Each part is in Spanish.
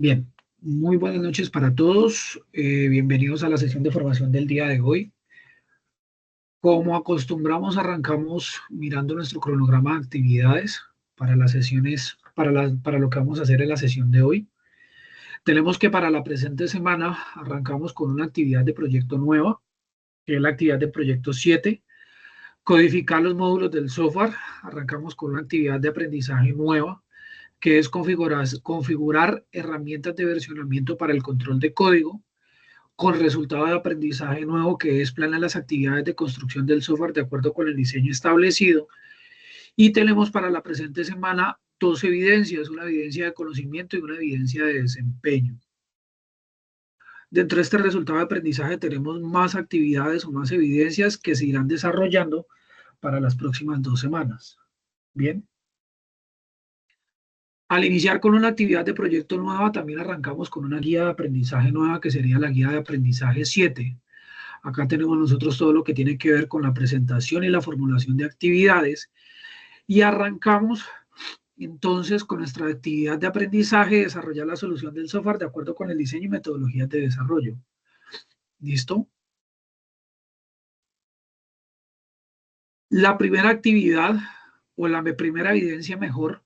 Bien, muy buenas noches para todos. Bienvenidos a la sesión de formación del día de hoy. Como acostumbramos, arrancamos mirando nuestro cronograma de actividades para las sesiones, para lo que vamos a hacer en la sesión de hoy. Tenemos que para la presente semana arrancamos con una actividad de proyecto nueva, que es la actividad de proyecto 7, codificar los módulos del software. Arrancamos con una actividad de aprendizaje nueva, que es configurar herramientas de versionamiento para el control de código, con resultado de aprendizaje nuevo, que es planear las actividades de construcción del software de acuerdo con el diseño establecido. Y tenemos para la presente semana dos evidencias, una evidencia de conocimiento y una evidencia de desempeño. Dentro de este resultado de aprendizaje tenemos más actividades o más evidencias que se irán desarrollando para las próximas 2 semanas. Bien. Al iniciar con una actividad de proyecto nueva, también arrancamos con una guía de aprendizaje nueva, que sería la guía de aprendizaje 7. Acá tenemos nosotros todo lo que tiene que ver con la presentación y la formulación de actividades. Y arrancamos entonces con nuestra actividad de aprendizaje, desarrollar la solución del software de acuerdo con el diseño y metodologías de desarrollo. ¿Listo? La primera actividad o la primera evidencia mejor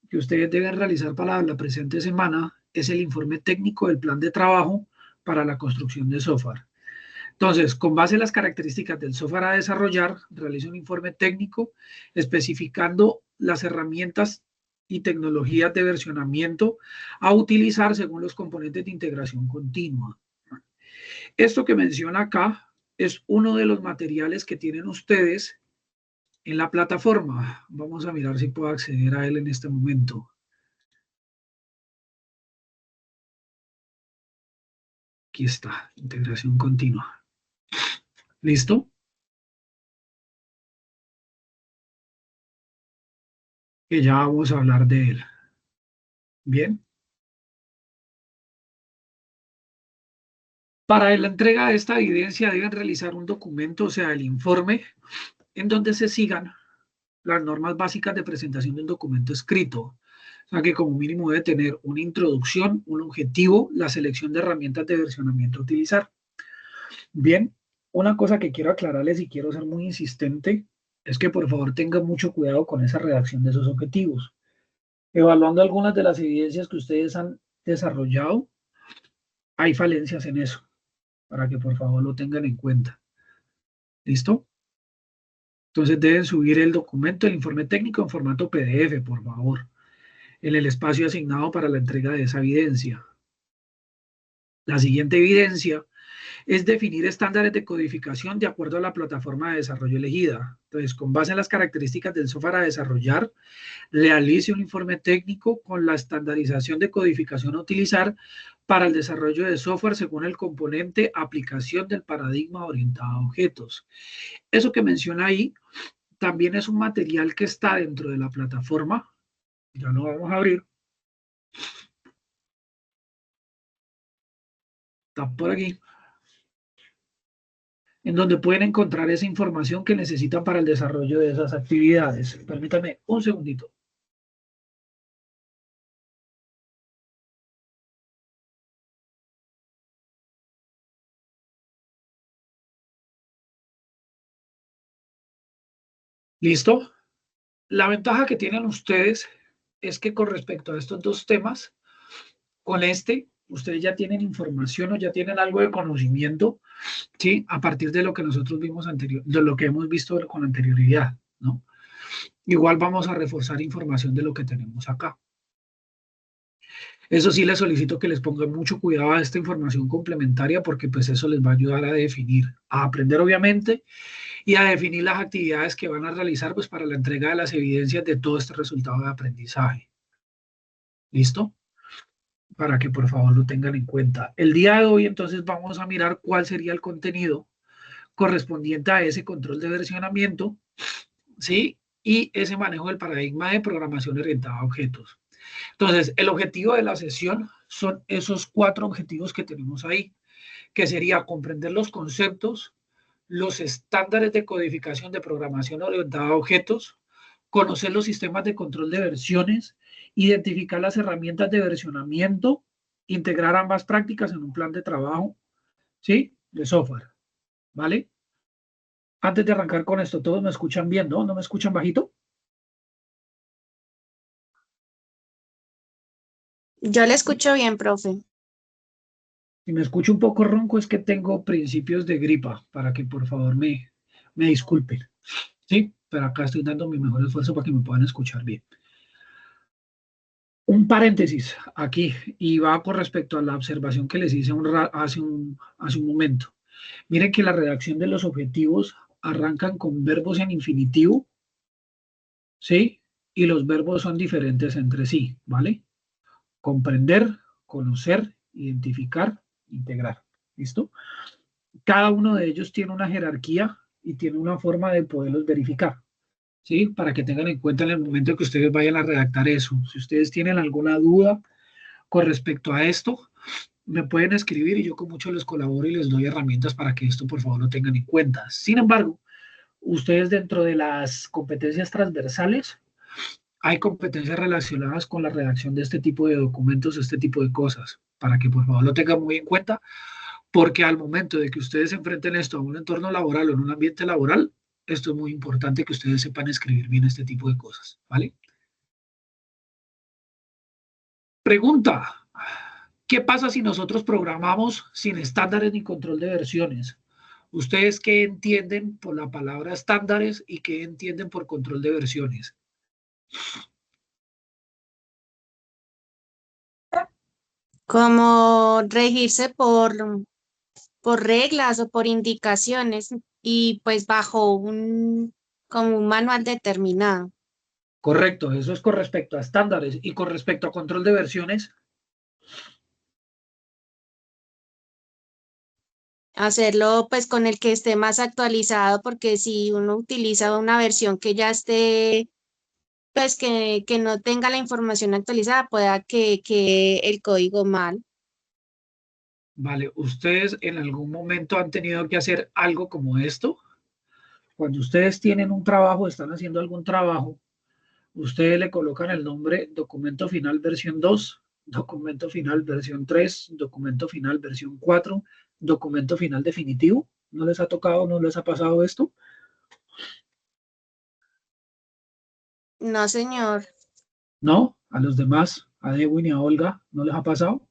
que ustedes deben realizar para la presente semana es el informe técnico del plan de trabajo para la construcción de software. Entonces, con base en las características del software a desarrollar, realiza un informe técnico especificando las herramientas y tecnologías de versionamiento a utilizar según los componentes de integración continua. Esto que menciona acá es uno de los materiales que tienen ustedes en la plataforma. Vamos a mirar si puedo acceder a él en este momento. Aquí está, integración continua. ¿Listo? Que ya vamos a hablar de él. Bien. Para la entrega de esta evidencia deben realizar un documento, o sea, el informe, en donde se sigan las normas básicas de presentación de un documento escrito. O sea, que como mínimo debe tener una introducción, un objetivo, la selección de herramientas de versionamiento a utilizar. Bien, una cosa que quiero aclararles y quiero ser muy insistente es que por favor tengan mucho cuidado con esa redacción de esos objetivos. Evaluando algunas de las evidencias que ustedes han desarrollado, hay falencias en eso, para que por favor lo tengan en cuenta. ¿Listo? Entonces deben subir el documento, el informe técnico en formato PDF, por favor, en el espacio asignado para la entrega de esa evidencia. La siguiente evidencia es definir estándares de codificación de acuerdo a la plataforma de desarrollo elegida. Entonces, con base en las características del software a desarrollar, realice un informe técnico con la estandarización de codificación a utilizar para el desarrollo de software según el componente aplicación del paradigma orientado a objetos. Eso que menciona ahí también es un material que está dentro de la plataforma. Ya lo vamos a abrir. Está por aquí. En donde pueden encontrar esa información que necesitan para el desarrollo de esas actividades. Permítanme un segundito. ¿Listo? La ventaja que tienen ustedes es que con respecto a estos dos temas, con este, ustedes ya tienen información o ya tienen algo de conocimiento, ¿sí? A partir de lo que nosotros vimos anterior, de lo que hemos visto con anterioridad, ¿no? Igual vamos a reforzar información de lo que tenemos acá. Eso sí, les solicito que les pongan mucho cuidado a esta información complementaria, porque pues eso les va a ayudar a definir, a aprender obviamente, y a definir las actividades que van a realizar pues para la entrega de las evidencias de todo este resultado de aprendizaje. ¿Listo? Para que por favor lo tengan en cuenta. El día de hoy entonces vamos a mirar cuál sería el contenido correspondiente a ese control de versionamiento, ¿sí? Y ese manejo del paradigma de programación orientada a objetos. Entonces, el objetivo de la sesión son esos 4 objetivos que tenemos ahí, que sería comprender los conceptos, los estándares de codificación de programación orientada a objetos, conocer los sistemas de control de versiones, identificar las herramientas de versionamiento integrar ambas prácticas en un plan de trabajo, ¿sí? De software, ¿vale? Antes de arrancar con esto, ¿todos me escuchan bien, no? ¿No me escuchan bajito? Yo le escucho bien, profe. Si me escucho un poco ronco es que tengo principios de gripa, para que por favor me disculpen, ¿sí? Pero acá estoy dando mi mejor esfuerzo para que me puedan escuchar bien. Un paréntesis aquí, y va con respecto a la observación que les hice hace un momento. Miren que la redacción de los objetivos arrancan con verbos en infinitivo, ¿sí? Y los verbos son diferentes entre sí, ¿vale? Comprender, conocer, identificar, integrar. ¿Listo? Cada uno de ellos tiene una jerarquía y tiene una forma de poderlos verificar, ¿sí? Para que tengan en cuenta en el momento que ustedes vayan a redactar eso. Si ustedes tienen alguna duda con respecto a esto, me pueden escribir y yo con mucho les colaboro y les doy herramientas para que esto por favor lo tengan en cuenta. Sin embargo, ustedes dentro de las competencias transversales, hay competencias relacionadas con la redacción de este tipo de documentos, este tipo de cosas, para que por favor lo tengan muy en cuenta, porque al momento de que ustedes enfrenten esto a un entorno laboral o en un ambiente laboral, esto es muy importante que ustedes sepan escribir bien este tipo de cosas, ¿vale? Pregunta, ¿qué pasa si nosotros programamos sin estándares ni control de versiones? ¿Ustedes qué entienden por la palabra estándares y qué entienden por control de versiones? Como regirse por reglas o por indicaciones y pues bajo como un manual determinado. Correcto, eso es con respecto a estándares y con respecto a control de versiones. Hacerlo pues con el que esté más actualizado, porque si uno utiliza una versión que ya esté, pues que no tenga la información actualizada, pueda que el código mal. Vale, ¿ustedes en algún momento han tenido que hacer algo como esto? Cuando ustedes tienen un trabajo, están haciendo algún trabajo, ustedes le colocan el nombre documento final versión 2, documento final versión 3, documento final versión 4, documento final definitivo. ¿No les ha tocado, no les ha pasado esto? No, señor. ¿No? A los demás, a Edwin y a Olga, ¿no les ha pasado?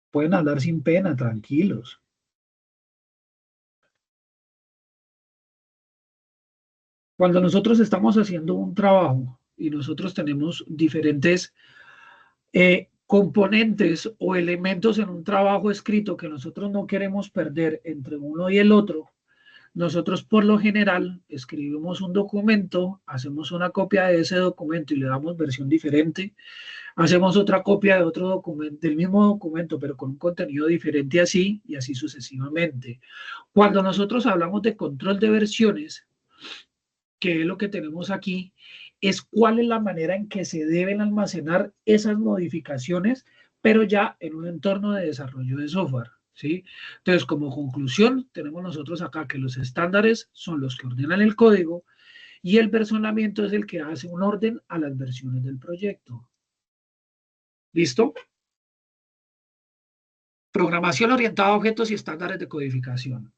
Pueden hablar sin pena, tranquilos. Cuando nosotros estamos haciendo un trabajo y nosotros tenemos diferentes componentes o elementos en un trabajo escrito que nosotros no queremos perder entre uno y el otro, nosotros por lo general escribimos un documento, hacemos una copia de ese documento y le damos versión diferente, hacemos otra copia de otro documento, del mismo documento, pero con un contenido diferente así y así sucesivamente. Cuando nosotros hablamos de control de versiones, que es lo que tenemos aquí, es cuál es la manera en que se deben almacenar esas modificaciones, pero ya en un entorno de desarrollo de software, ¿sí? Entonces, como conclusión, tenemos nosotros acá que los estándares son los que ordenan el código y el versionamiento es el que hace un orden a las versiones del proyecto. ¿Listo? Programación orientada a objetos y estándares de codificación.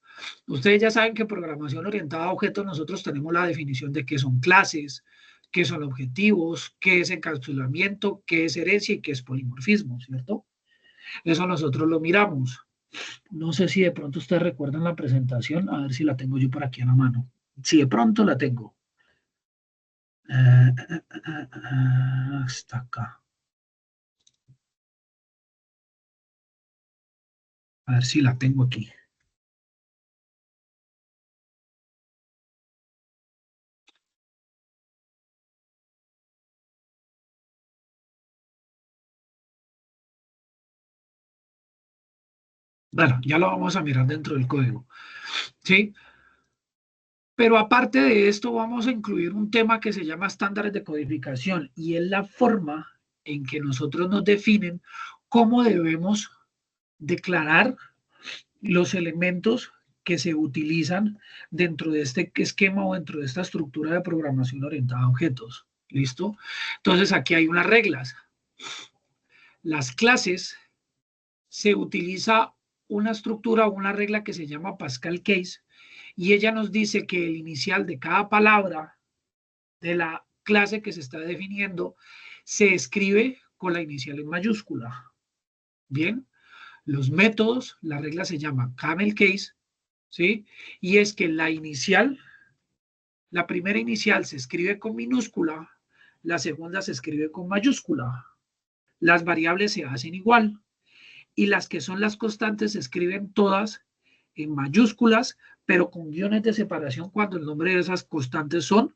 Ustedes ya saben que programación orientada a objetos nosotros tenemos la definición de qué son clases, qué son objetivos, qué es encapsulamiento, qué es herencia y qué es polimorfismo, ¿cierto? Eso nosotros lo miramos. No sé si de pronto ustedes recuerdan la presentación, a ver si la tengo yo por aquí a la mano. Si de pronto la tengo. Está acá. A ver si la tengo aquí. Bueno, ya lo vamos a mirar dentro del código. ¿Sí? Pero aparte de esto, vamos a incluir un tema que se llama estándares de codificación y es la forma en que nosotros nos definen cómo debemos declarar los elementos que se utilizan dentro de este esquema o dentro de esta estructura de programación orientada a objetos. ¿Listo? Entonces aquí hay unas reglas. Las clases se utiliza una estructura o una regla que se llama Pascal Case y ella nos dice que el inicial de cada palabra de la clase que se está definiendo se escribe con la inicial en mayúscula. Bien, los métodos, la regla se llama Camel Case, ¿sí? Y es que la inicial, la primera inicial se escribe con minúscula, la segunda se escribe con mayúscula. Las variables se hacen igual y las que son las constantes se escriben todas en mayúsculas, pero con guiones de separación cuando el nombre de esas constantes son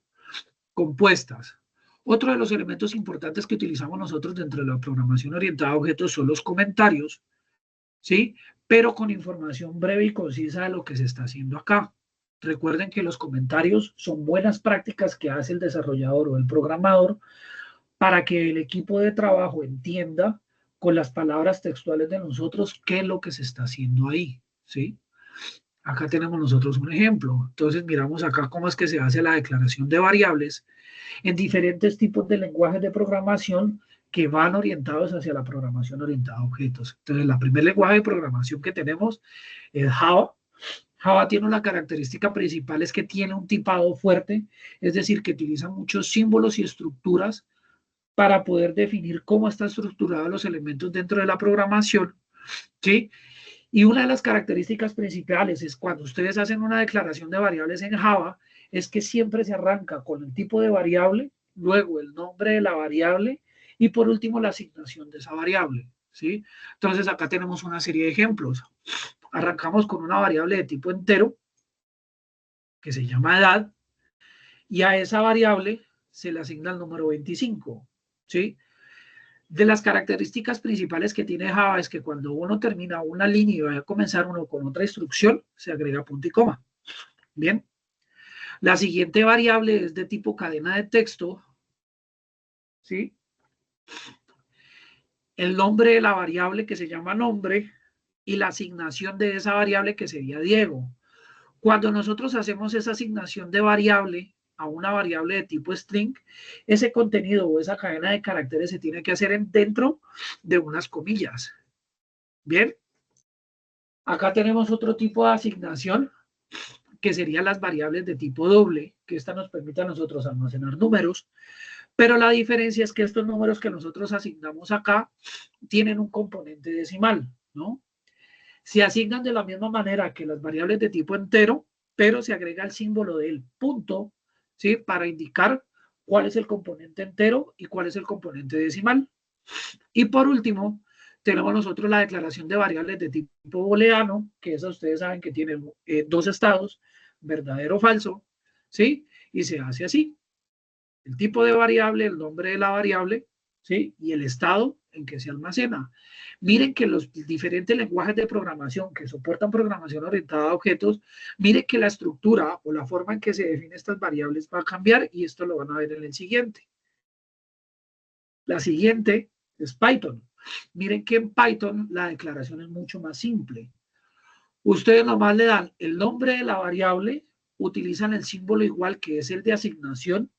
compuestas. Otro de los elementos importantes que utilizamos nosotros dentro de la programación orientada a objetos son los comentarios, ¿sí? Pero con información breve y concisa de lo que se está haciendo acá. Recuerden que los comentarios son buenas prácticas que hace el desarrollador o el programador para que el equipo de trabajo entienda con las palabras textuales de nosotros qué es lo que se está haciendo ahí, ¿sí? Acá tenemos nosotros un ejemplo. Entonces miramos acá cómo es que se hace la declaración de variables en diferentes tipos de lenguajes de programación que van orientados hacia la programación orientada a objetos. Entonces, el primer lenguaje de programación que tenemos es Java. Java tiene una característica principal, es que tiene un tipado fuerte, es decir, que utiliza muchos símbolos y estructuras para poder definir cómo están estructurados los elementos dentro de la programación, ¿sí? Y una de las características principales es cuando ustedes hacen una declaración de variables en Java, es que siempre se arranca con el tipo de variable, luego el nombre de la variable y por último la asignación de esa variable, ¿sí? Entonces acá tenemos una serie de ejemplos. Arrancamos con una variable de tipo entero que se llama edad y a esa variable se le asigna el número 25, ¿sí? De las características principales que tiene Java es que cuando uno termina una línea y va a comenzar uno con otra instrucción, se agrega punto y coma. Bien. La siguiente variable es de tipo cadena de texto, ¿sí? El nombre de la variable que se llama nombre y la asignación de esa variable que sería Diego. Cuando nosotros hacemos esa asignación de variable a una variable de tipo string, ese contenido o esa cadena de caracteres se tiene que hacer dentro de unas comillas. Bien. Acá tenemos otro tipo de asignación que serían las variables de tipo doble, que esta nos permite a nosotros almacenar números, pero la diferencia es que estos números que nosotros asignamos acá tienen un componente decimal, ¿no? Se asignan de la misma manera que las variables de tipo entero, pero se agrega el símbolo del punto, ¿sí? Para indicar cuál es el componente entero y cuál es el componente decimal. Y por último, tenemos nosotros la declaración de variables de tipo booleano, que esa ustedes saben que tiene dos estados, verdadero o falso, ¿sí? Y se hace así. El tipo de variable, el nombre de la variable, ¿sí? Y el estado en que se almacena. Miren que los diferentes lenguajes de programación que soportan programación orientada a objetos, miren que la estructura o la forma en que se definen estas variables va a cambiar y esto lo van a ver en el siguiente. La siguiente es Python. Miren que en Python la declaración es mucho más simple. Ustedes nomás le dan el nombre de la variable, utilizan el símbolo igual que es el de asignación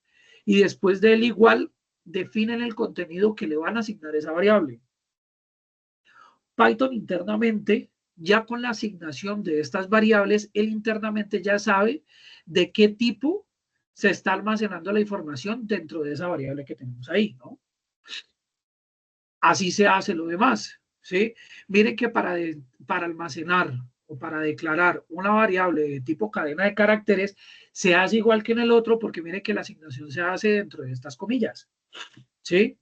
y después del igual definen el contenido que le van a asignar a esa variable. Python internamente, ya con la asignación de estas variables, él internamente ya sabe de qué tipo se está almacenando la información dentro de esa variable que tenemos ahí, ¿no? Así se hace lo demás, ¿sí? Miren que para almacenar o para declarar una variable de tipo cadena de caracteres se hace igual que en el otro porque miren que la asignación se hace dentro de estas comillas, ¿sí?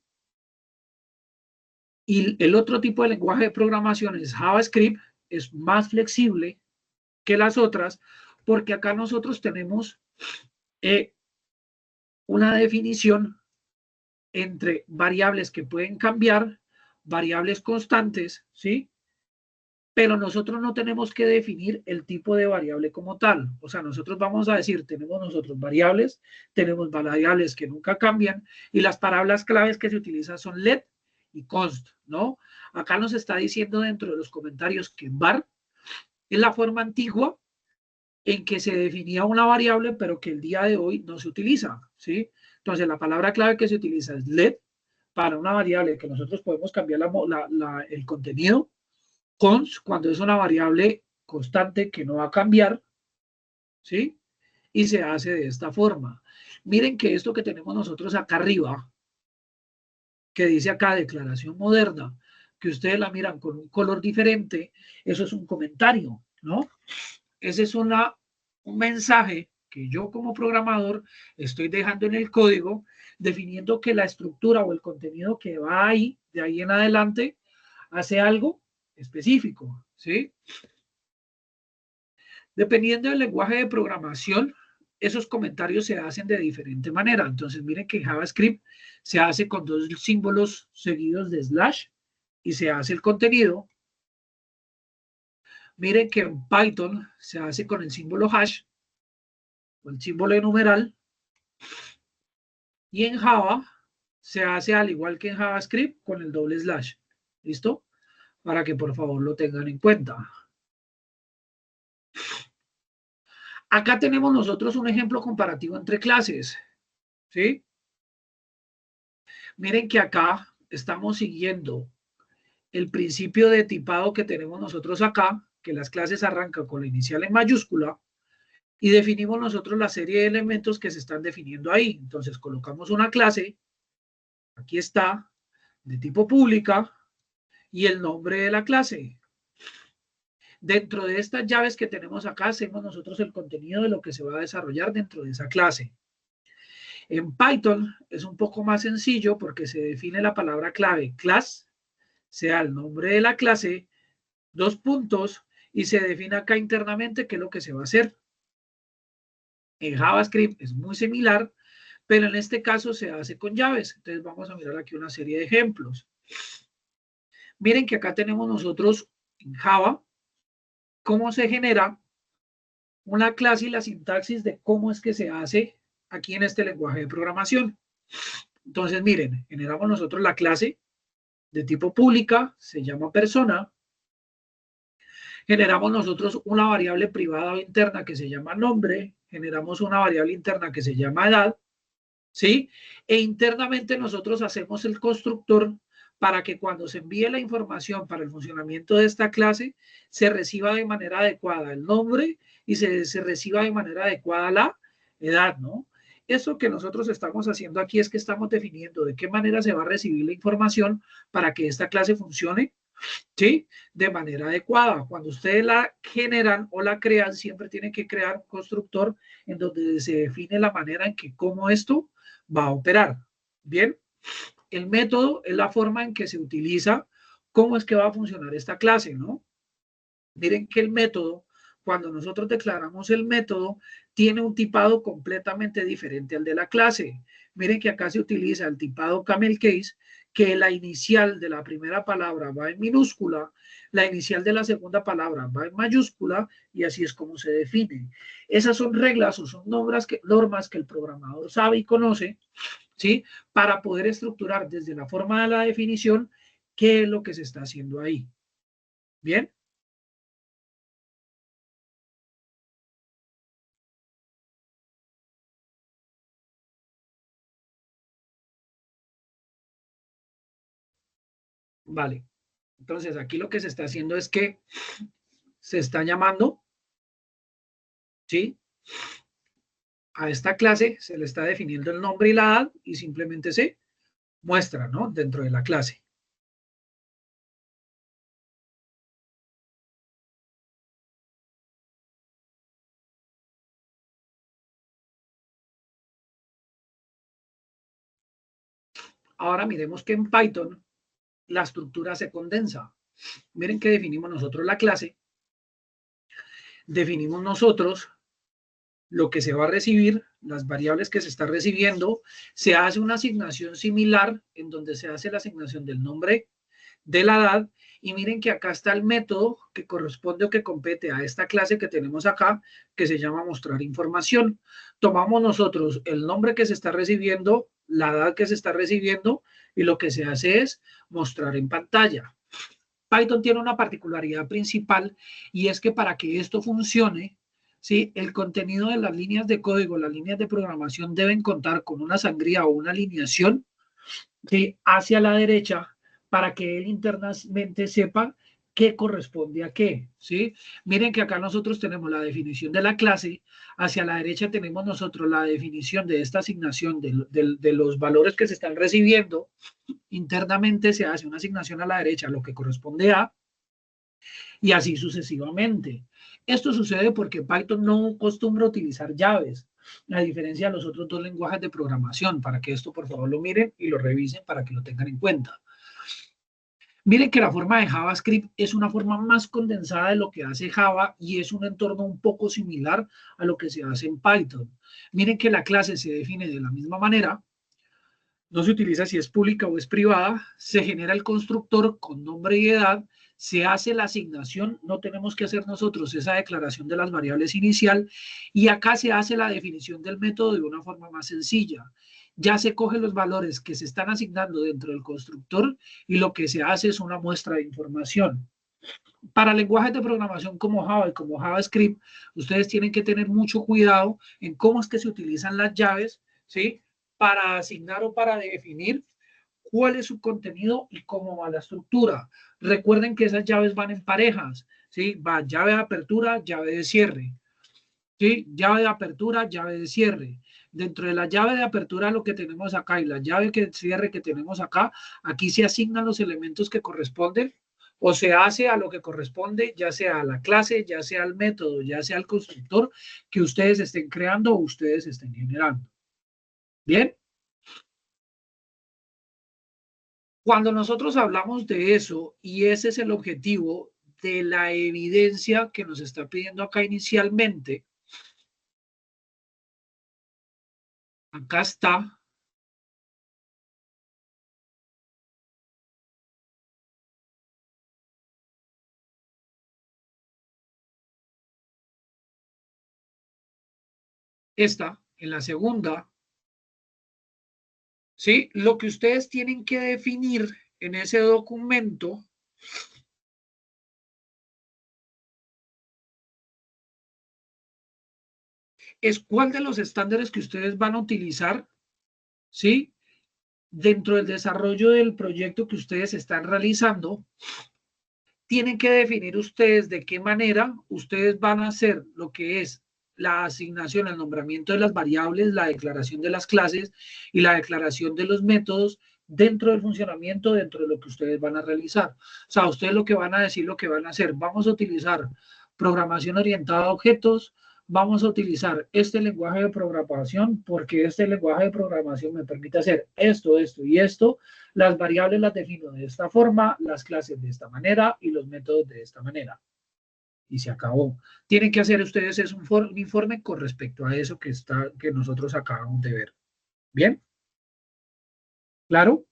Y el otro tipo de lenguaje de programación es JavaScript, es más flexible que las otras porque acá nosotros tenemos una definición entre variables que pueden cambiar, variables constantes, ¿sí? Pero nosotros no tenemos que definir el tipo de variable como tal. O sea, nosotros vamos a decir, tenemos nosotros variables, tenemos variables que nunca cambian y las palabras claves que se utilizan son let y const, ¿no? Acá nos está diciendo dentro de los comentarios que var es la forma antigua en que se definía una variable, pero que el día de hoy no se utiliza, ¿sí? Entonces, la palabra clave que se utiliza es let para una variable que nosotros podemos cambiar el contenido, cons cuando es una variable constante que no va a cambiar, ¿sí? Y se hace de esta forma. Miren que esto que tenemos nosotros acá arriba, que dice acá declaración moderna, que ustedes la miran con un color diferente, eso es un comentario, ¿no? Ese es un mensaje que yo como programador estoy dejando en el código, definiendo que la estructura o el contenido que va ahí, de ahí en adelante, hace algo específico, ¿sí? Dependiendo del lenguaje de programación, esos comentarios se hacen de diferente manera. Entonces, miren que en JavaScript se hace con dos símbolos seguidos de slash y se hace el contenido. Miren que en Python se hace con el símbolo hash o el símbolo de numeral. Y en Java se hace al igual que en JavaScript con el doble slash. ¿Listo? Para que por favor lo tengan en cuenta. Acá tenemos nosotros un ejemplo comparativo entre clases. ¿Sí? Miren que acá estamos siguiendo el principio de tipado que tenemos nosotros acá, que las clases arrancan con la inicial en mayúscula, y definimos nosotros la serie de elementos que se están definiendo ahí. Entonces colocamos una clase, aquí está, de tipo pública, y el nombre de la clase. Dentro de estas llaves que tenemos acá, hacemos nosotros el contenido de lo que se va a desarrollar dentro de esa clase. En Python es un poco más sencillo porque se define la palabra clave class, sea el nombre de la clase, dos puntos, y se define acá internamente qué es lo que se va a hacer. En JavaScript es muy similar, pero en este caso se hace con llaves. Entonces vamos a mirar aquí una serie de ejemplos. Miren que acá tenemos nosotros en Java cómo se genera una clase y la sintaxis de cómo es que se hace aquí en este lenguaje de programación. Entonces, miren, generamos nosotros la clase de tipo pública, se llama persona. Generamos nosotros una variable privada o interna que se llama nombre. Generamos una variable interna que se llama edad. ¿Sí? E internamente nosotros hacemos el constructor para que cuando se envíe la información para el funcionamiento de esta clase, se reciba de manera adecuada el nombre y se reciba de manera adecuada la edad, ¿no? Eso que nosotros estamos haciendo aquí es que estamos definiendo de qué manera se va a recibir la información para que esta clase funcione, ¿sí? De manera adecuada. Cuando ustedes la generan o la crean, siempre tienen que crear un constructor en donde se define la manera en que cómo esto va a operar. Bien, el método es la forma en que se utiliza, cómo es que va a funcionar esta clase, ¿no? Miren que el método, cuando nosotros declaramos el método, tiene un tipado completamente diferente al de la clase. Miren que acá se utiliza el tipado camel case, que la inicial de la primera palabra va en minúscula, la inicial de la segunda palabra va en mayúscula, y así es como se define. Esas son reglas o son normas que el programador sabe y conoce, ¿sí? Para poder estructurar desde la forma de la definición qué es lo que se está haciendo ahí. ¿Bien? Vale. Entonces, aquí lo que se está haciendo es que se está llamando, ¿sí? A esta clase se le está definiendo el nombre y la edad y simplemente se muestra, ¿no? Dentro de la clase. Ahora miremos que en Python la estructura se condensa. Miren que definimos nosotros la clase, definimos nosotros lo que se va a recibir, las variables que se está recibiendo, se hace una asignación similar en donde se hace la asignación del nombre, de la edad, y miren que acá está el método que corresponde o que compete a esta clase que tenemos acá, que se llama mostrar información. Tomamos nosotros el nombre que se está recibiendo, la edad que se está recibiendo, y lo que se hace es mostrar en pantalla. Python tiene una particularidad principal y es que para que esto funcione, ¿sí? El contenido de las líneas de código, las líneas de programación deben contar con una sangría o una alineación, ¿sí? Hacia la derecha para que él internamente sepa qué corresponde a qué, ¿sí? Miren que acá nosotros tenemos la definición de la clase, hacia la derecha tenemos nosotros la definición de esta asignación de los valores que se están recibiendo, internamente se hace una asignación a la derecha, lo que corresponde a, y así sucesivamente. Esto sucede porque Python no acostumbra utilizar llaves, a diferencia de los otros dos lenguajes de programación. Para que esto, por favor, lo miren y lo revisen para que lo tengan en cuenta. Miren que la forma de JavaScript es una forma más condensada de lo que hace Java y es un entorno un poco similar a lo que se hace en Python. Miren que la clase se define de la misma manera, no se utiliza si es pública o es privada, se genera el constructor con nombre y edad, se hace la asignación, no tenemos que hacer nosotros esa declaración de las variables inicial y acá se hace la definición del método de una forma más sencilla. Ya se cogen los valores que se están asignando dentro del constructor y lo que se hace es una muestra de información. Para lenguajes de programación como Java y como JavaScript, ustedes tienen que tener mucho cuidado en cómo es que se utilizan las llaves, ¿sí? Para asignar o para definir cuál es su contenido y cómo va la estructura. Recuerden que esas llaves van en parejas, ¿sí? Va llave de apertura, llave de cierre, ¿sí? Llave de apertura, llave de cierre. Dentro de la llave de apertura lo que tenemos acá y la llave de cierre que tenemos acá, aquí se asignan los elementos que corresponden o se hace a lo que corresponde, ya sea a la clase, ya sea al método, ya sea al constructor que ustedes estén creando o ustedes estén generando. ¿Bien? Cuando nosotros hablamos de eso, y ese es el objetivo de la evidencia que nos está pidiendo acá inicialmente, acá está esta, en la segunda, ¿sí? Lo que ustedes tienen que definir en ese documento es cuál de los estándares que ustedes van a utilizar, ¿sí? Dentro del desarrollo del proyecto que ustedes están realizando, tienen que definir ustedes de qué manera ustedes van a hacer lo que es la asignación, el nombramiento de las variables, la declaración de las clases y la declaración de los métodos dentro del funcionamiento, dentro de lo que ustedes van a realizar. O sea, ustedes lo que van a decir, lo que van a hacer, vamos a utilizar programación orientada a objetos, vamos a utilizar este lenguaje de programación porque este lenguaje de programación me permite hacer esto, esto y esto. Las variables las defino de esta forma, las clases de esta manera y los métodos de esta manera. Y se acabó. Tienen que hacer ustedes es un informe con respecto a eso que nosotros acabamos de ver. ¿Bien? ¿Claro?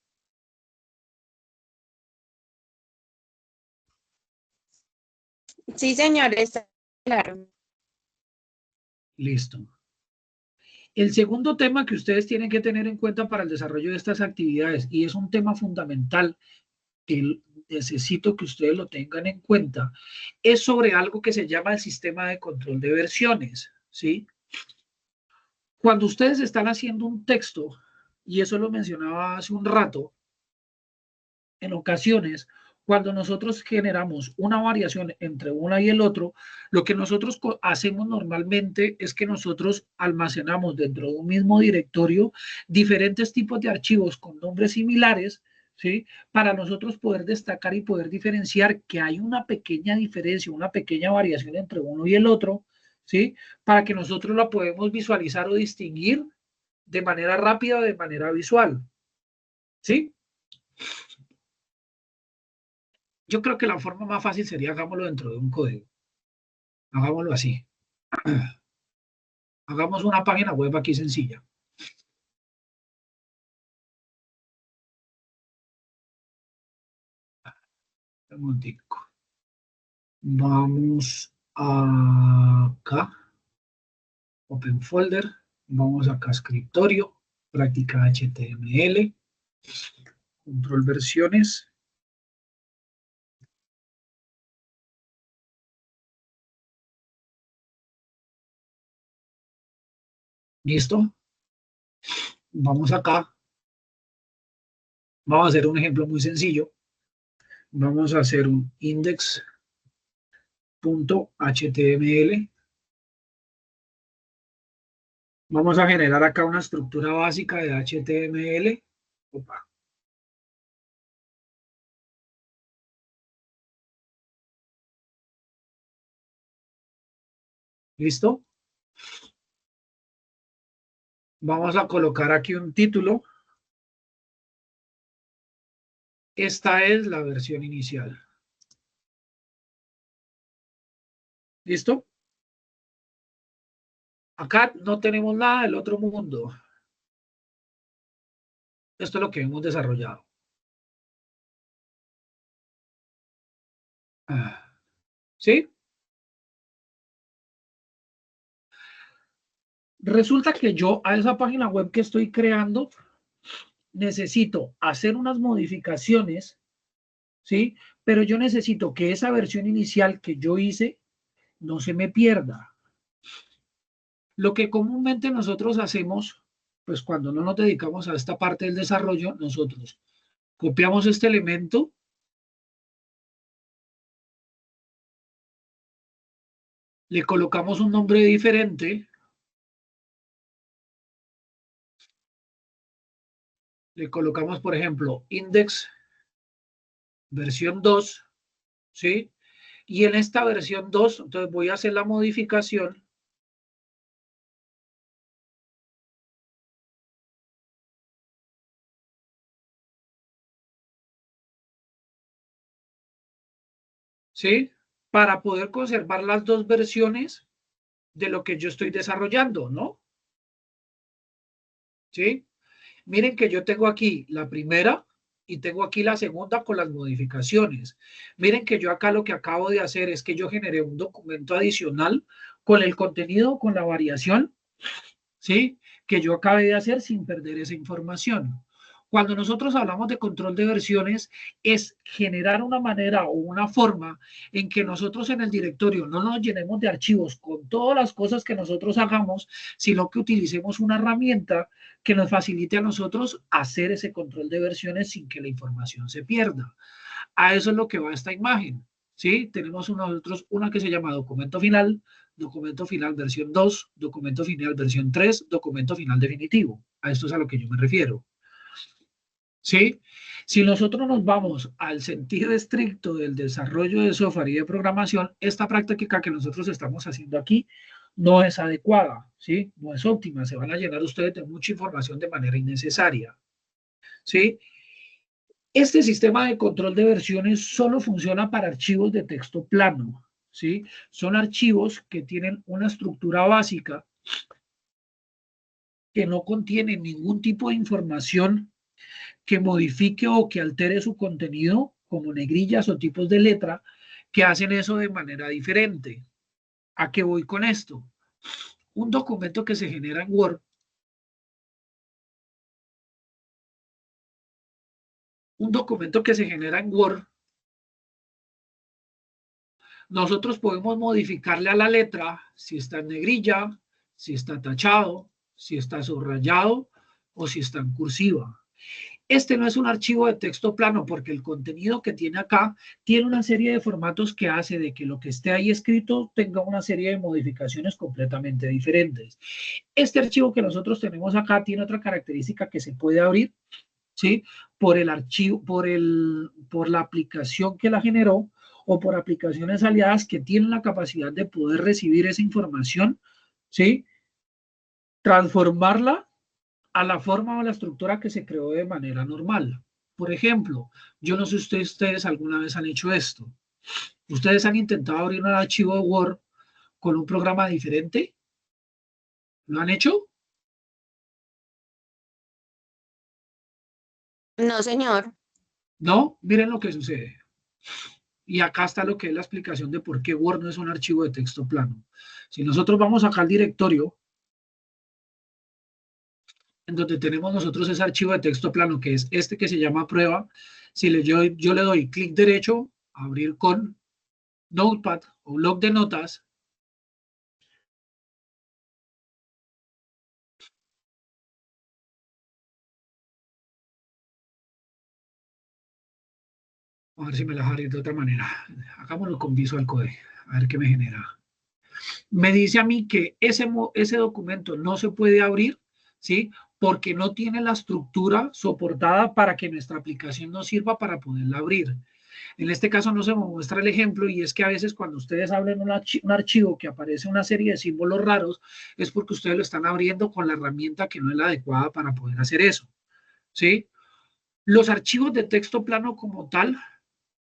Sí, señor, está claro. Listo. El segundo tema que ustedes tienen que tener en cuenta para el desarrollo de estas actividades, y es un tema fundamental que necesito que ustedes lo tengan en cuenta, es sobre algo que se llama el sistema de control de versiones, ¿sí? Cuando ustedes están haciendo un texto, y eso lo mencionaba hace un rato, en ocasiones, cuando nosotros generamos una variación entre una y el otro, lo que nosotros hacemos normalmente es que nosotros almacenamos dentro de un mismo directorio diferentes tipos de archivos con nombres similares, ¿sí? Para nosotros poder destacar y poder diferenciar que hay una pequeña diferencia, una pequeña variación entre uno y el otro, ¿sí? Para que nosotros la podemos visualizar o distinguir de manera rápida o de manera visual, ¿sí? Yo creo que la forma más fácil sería hagámoslo dentro de un código. Hagámoslo así. Hagamos una página web aquí sencilla. Un momentico. Vamos acá, Open Folder. Vamos acá, escritorio, práctica HTML, control versiones. ¿Listo? Vamos acá. Vamos a hacer un ejemplo muy sencillo. Vamos a hacer un index.html. Vamos a generar acá una estructura básica de HTML. Opa. ¿Listo? Vamos a colocar aquí un título. Esta es la versión inicial. ¿Listo? Acá no tenemos nada del otro mundo. Esto es lo que hemos desarrollado. ¿Sí? Resulta que yo a esa página web que estoy creando necesito hacer unas modificaciones, ¿sí? Pero yo necesito que esa versión inicial que yo hice no se me pierda. Lo que comúnmente nosotros hacemos, pues cuando no nos dedicamos a esta parte del desarrollo, nosotros copiamos este elemento, le colocamos un nombre diferente, le colocamos, por ejemplo, index versión 2, ¿sí? Y en esta versión 2, entonces voy a hacer la modificación. ¿Sí? Para poder conservar las dos versiones de lo que yo estoy desarrollando, ¿no? ¿Sí? Miren que yo tengo aquí la primera y tengo aquí la segunda con las modificaciones. Miren que yo acá lo que acabo de hacer es que yo generé un documento adicional con el contenido, con la variación, ¿sí? Que yo acabé de hacer sin perder esa información. Cuando nosotros hablamos de control de versiones, es generar una manera o una forma en que nosotros en el directorio no nos llenemos de archivos con todas las cosas que nosotros hagamos, sino que utilicemos una herramienta que nos facilite a nosotros hacer ese control de versiones sin que la información se pierda. A eso es lo que va esta imagen. ¿Sí? Tenemos nosotros una que se llama documento final versión 2, documento final versión 3, documento final definitivo. A esto es a lo que yo me refiero. ¿Sí? Si nosotros nos vamos al sentido estricto del desarrollo de software y de programación, esta práctica que nosotros estamos haciendo aquí no es adecuada, ¿sí? No es óptima, se van a llenar ustedes de mucha información de manera innecesaria, ¿sí? Este sistema de control de versiones solo funciona para archivos de texto plano, ¿sí? Son archivos que tienen una estructura básica que no contienen ningún tipo de información que modifique o que altere su contenido, como negrillas o tipos de letra, que hacen eso de manera diferente. ¿A qué voy con esto? Un documento que se genera en Word, un documento que se genera en Word, nosotros podemos modificarle a la letra si está en negrilla, si está tachado, si está subrayado o si está en cursiva. Este no es un archivo de texto plano porque el contenido que tiene acá tiene una serie de formatos que hace de que lo que esté ahí escrito tenga una serie de modificaciones completamente diferentes. Este archivo que nosotros tenemos acá tiene otra característica que se puede abrir, ¿sí? Por el archivo, por la aplicación que la generó o por aplicaciones aliadas que tienen la capacidad de poder recibir esa información, ¿sí? Transformarla a la forma o la estructura que se creó de manera normal. Por ejemplo, yo no sé si ustedes alguna vez han hecho esto. ¿Ustedes han intentado abrir un archivo de Word con un programa diferente? ¿Lo han hecho? No, señor. No, miren lo que sucede. Y acá está lo que es la explicación de por qué Word no es un archivo de texto plano. Si nosotros vamos acá al directorio, en donde tenemos nosotros ese archivo de texto plano, que es este que se llama prueba, si yo le doy clic derecho, abrir con Notepad o blog de notas, A ver si me la deja abrir de otra manera. Hagámoslo con Visual Code. A ver qué me genera. Me dice a mí que ese documento no se puede abrir, ¿sí? Porque no tiene la estructura soportada para que nuestra aplicación nos sirva para poderla abrir. En este caso no se me muestra el ejemplo y es que a veces cuando ustedes abren un archivo que aparece una serie de símbolos raros es porque ustedes lo están abriendo con la herramienta que no es la adecuada para poder hacer eso, ¿sí? Los archivos de texto plano como tal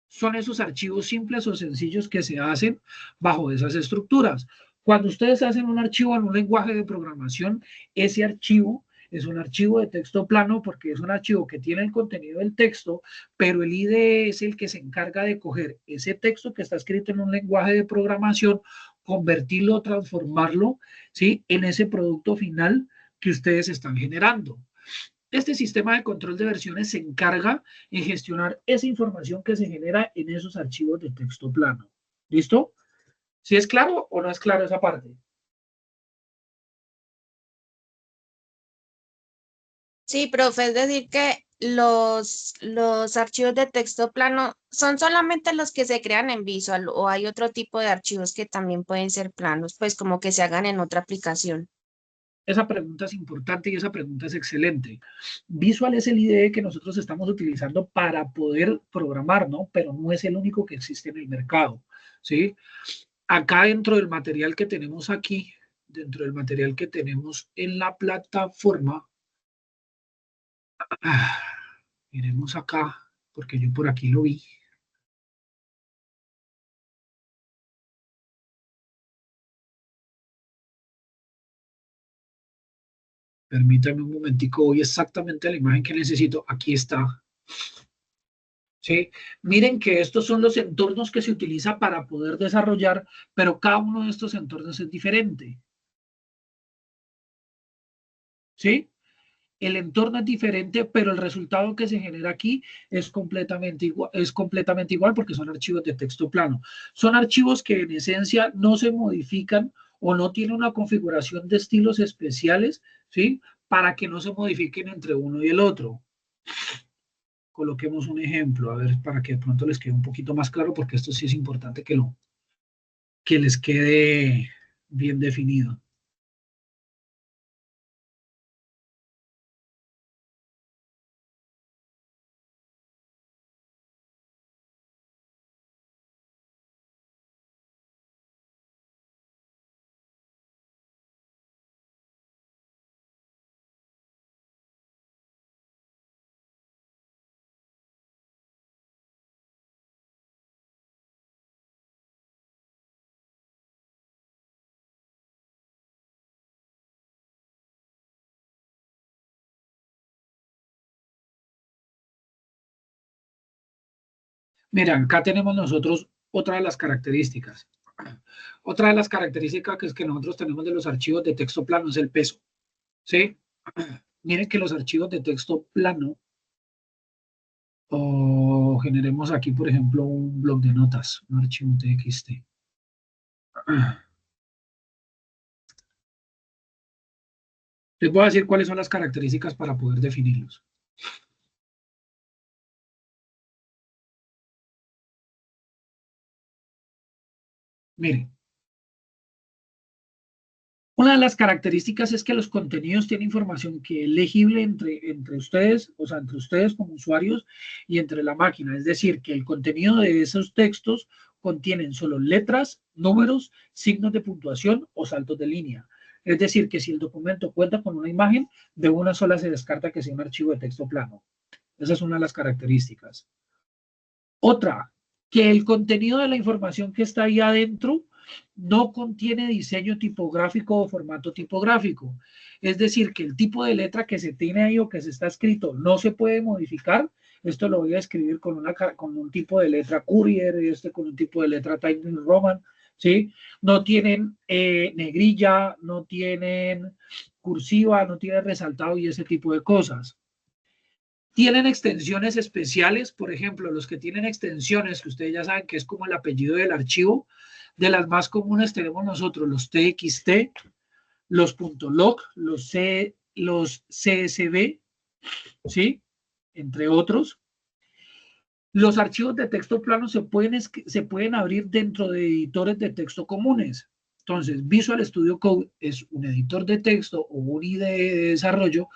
son esos archivos simples o sencillos que se hacen bajo esas estructuras. Cuando ustedes hacen un archivo en un lenguaje de programación, ese archivo es un archivo de texto plano porque es un archivo que tiene el contenido del texto, pero el IDE es el que se encarga de coger ese texto que está escrito en un lenguaje de programación, convertirlo, transformarlo, ¿sí? En ese producto final que ustedes están generando. Este sistema de control de versiones se encarga en gestionar esa información que se genera en esos archivos de texto plano. ¿Listo? ¿Sí es claro o no es claro esa parte? Sí, profe, es decir que los archivos de texto plano son solamente los que se crean en Visual o hay otro tipo de archivos que también pueden ser planos, pues como que se hagan en otra aplicación. Esa pregunta es importante y esa pregunta es excelente. Visual es el IDE que nosotros estamos utilizando para poder programar, ¿no? Pero no es el único que existe en el mercado, ¿sí? Acá dentro del material que tenemos aquí, dentro del material que tenemos en la plataforma, miremos acá, porque yo por aquí lo vi. Permítame un momentico, voy exactamente a la imagen que necesito. Aquí está. ¿Sí? Miren que estos son los entornos que se utiliza para poder desarrollar, pero cada uno de estos entornos es diferente. ¿Sí? El entorno es diferente, pero el resultado que se genera aquí es completamente igual porque son archivos de texto plano. Son archivos que en esencia no se modifican o no tienen una configuración de estilos especiales, ¿sí? Para que no se modifiquen entre uno y el otro. Coloquemos un ejemplo, a ver, para que de pronto les quede un poquito más claro, porque esto sí es importante que les quede bien definido. Mira, acá tenemos nosotros otra de las características. Otra de las características que nosotros tenemos de los archivos de texto plano es el peso, ¿sí? Miren que los archivos de texto plano, o generemos aquí, por ejemplo, un bloc de notas, un archivo TXT. Les voy a decir cuáles son las características para poder definirlos. Miren, una de las características es que los contenidos tienen información que es legible entre ustedes, o sea, entre ustedes como usuarios y entre la máquina. Es decir, que el contenido de esos textos contienen solo letras, números, signos de puntuación o saltos de línea. Es decir, que si el documento cuenta con una imagen, de una sola se descarta que sea un archivo de texto plano. Esa es una de las características. Otra, que el contenido de la información que está ahí adentro no contiene diseño tipográfico o formato tipográfico. Es decir, que el tipo de letra que se tiene ahí o que se está escrito no se puede modificar. Esto lo voy a escribir con un tipo de letra Courier y con un tipo de letra Times New Roman, ¿sí? No tienen negrilla, no tienen cursiva, no tienen resaltado y ese tipo de cosas. Tienen extensiones especiales, por ejemplo, los que tienen extensiones, que ustedes ya saben que es como el apellido del archivo, de las más comunes tenemos nosotros los TXT, los .log, los CSV, ¿sí? Entre otros. Los archivos de texto plano se pueden abrir dentro de editores de texto comunes. Entonces, Visual Studio Code es un editor de texto o un IDE de desarrollo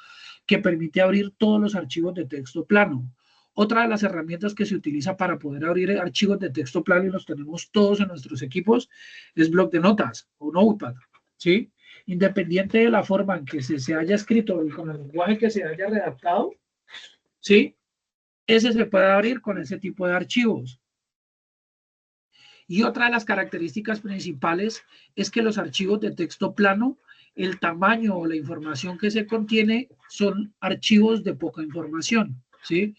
que permite abrir todos los archivos de texto plano. Otra de las herramientas que se utiliza para poder abrir archivos de texto plano y los tenemos todos en nuestros equipos es Bloc de Notas o Notepad, ¿sí? Independiente de la forma en que se haya escrito y con el lenguaje que se haya redactado, ¿sí? Ese se puede abrir con ese tipo de archivos. Y otra de las características principales es que los archivos de texto plano, el tamaño o la información que se contiene son archivos de poca información, ¿sí?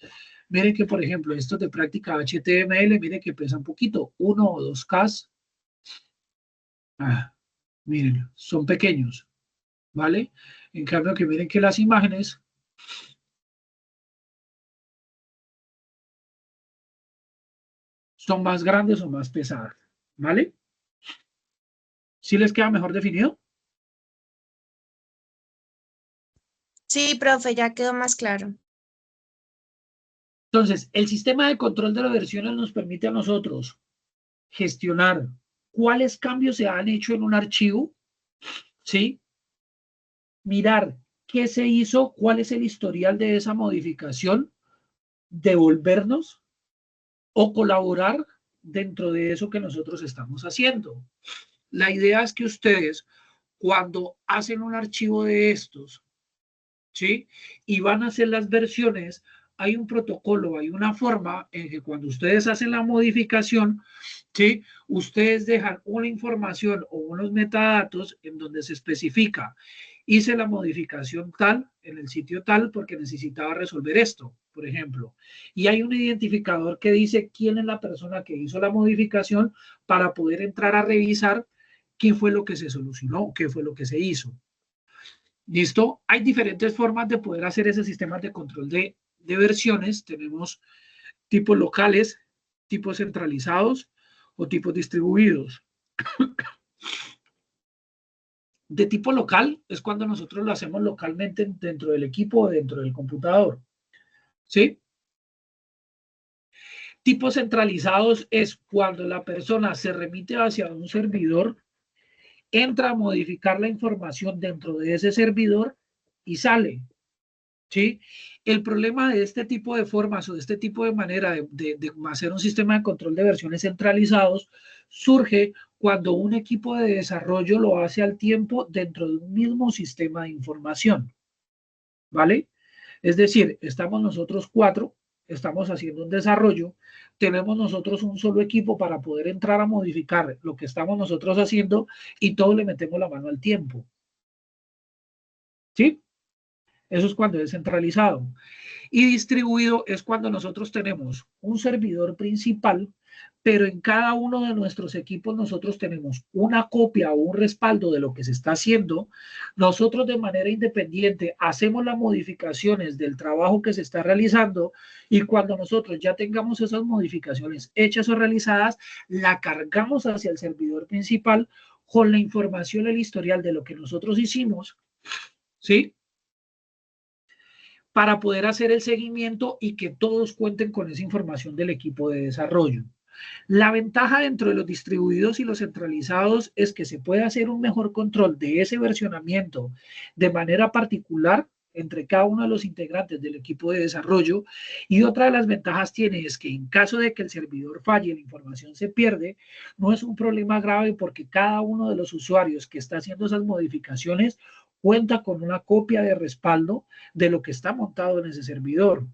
Miren que, por ejemplo, estos de práctica HTML, miren que pesan poquito, 1 o 2 K. Miren, son pequeños, ¿vale? En cambio, que miren que las imágenes son más grandes o más pesadas, ¿vale? ¿Sí les queda mejor definido? Sí, profe, ya quedó más claro. Entonces, el sistema de control de las versiones nos permite a nosotros gestionar cuáles cambios se han hecho en un archivo, ¿sí? Mirar qué se hizo, cuál es el historial de esa modificación, devolvernos o colaborar dentro de eso que nosotros estamos haciendo. La idea es que ustedes, cuando hacen un archivo de estos, ¿sí? Y van a hacer las versiones, hay un protocolo, hay una forma en que cuando ustedes hacen la modificación, ¿sí? Ustedes dejan una información o unos metadatos en donde se especifica, hice la modificación tal en el sitio tal porque necesitaba resolver esto, por ejemplo. Y hay un identificador que dice quién es la persona que hizo la modificación para poder entrar a revisar qué fue lo que se solucionó, qué fue lo que se hizo. ¿Listo? Hay diferentes formas de poder hacer ese sistema de control de versiones. Tenemos tipos locales, tipos centralizados o tipos distribuidos. De tipo local es cuando nosotros lo hacemos localmente dentro del equipo o dentro del computador. ¿Sí? Tipos centralizados es cuando la persona se remite hacia un servidor, entra a modificar la información dentro de ese servidor y sale. ¿Sí? El problema de este tipo de formas o de este tipo de manera de hacer un sistema de control de versiones centralizados surge cuando un equipo de desarrollo lo hace al tiempo dentro de un mismo sistema de información, ¿vale? Es decir, estamos nosotros cuatro, estamos haciendo un desarrollo, tenemos nosotros un solo equipo para poder entrar a modificar lo que estamos nosotros haciendo y todos le metemos la mano al tiempo, ¿sí? Eso es cuando es centralizado. Y distribuido es cuando nosotros tenemos un servidor principal, pero en cada uno de nuestros equipos nosotros tenemos una copia o un respaldo de lo que se está haciendo. Nosotros de manera independiente hacemos las modificaciones del trabajo que se está realizando y cuando nosotros ya tengamos esas modificaciones hechas o realizadas, la cargamos hacia el servidor principal con la información, el historial de lo que nosotros hicimos, ¿sí? Para poder hacer el seguimiento y que todos cuenten con esa información del equipo de desarrollo. La ventaja dentro de los distribuidos y los centralizados es que se puede hacer un mejor control de ese versionamiento de manera particular entre cada uno de los integrantes del equipo de desarrollo. Y otra de las ventajas tiene es que en caso de que el servidor falle y la información se pierde, no es un problema grave porque cada uno de los usuarios que está haciendo esas modificaciones cuenta con una copia de respaldo de lo que está montado en ese servidor.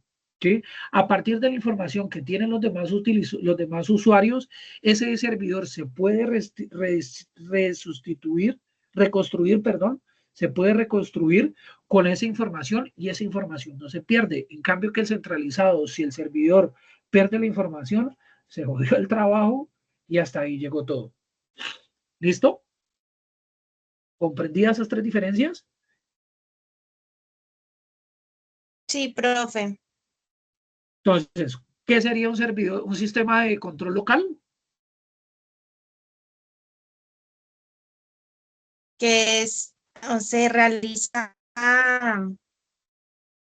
¿Sí? A partir de la información que tienen los demás usuarios, ese servidor se puede resustituir, reconstruir, perdón, se puede reconstruir con esa información y esa información no se pierde. En cambio que el centralizado, si el servidor pierde la información, se jodió el trabajo y hasta ahí llegó todo. ¿Listo? ¿Comprendidas esas tres diferencias? Sí, profe, Entonces, ¿qué sería un servidor, un sistema de control local? que es, o se realiza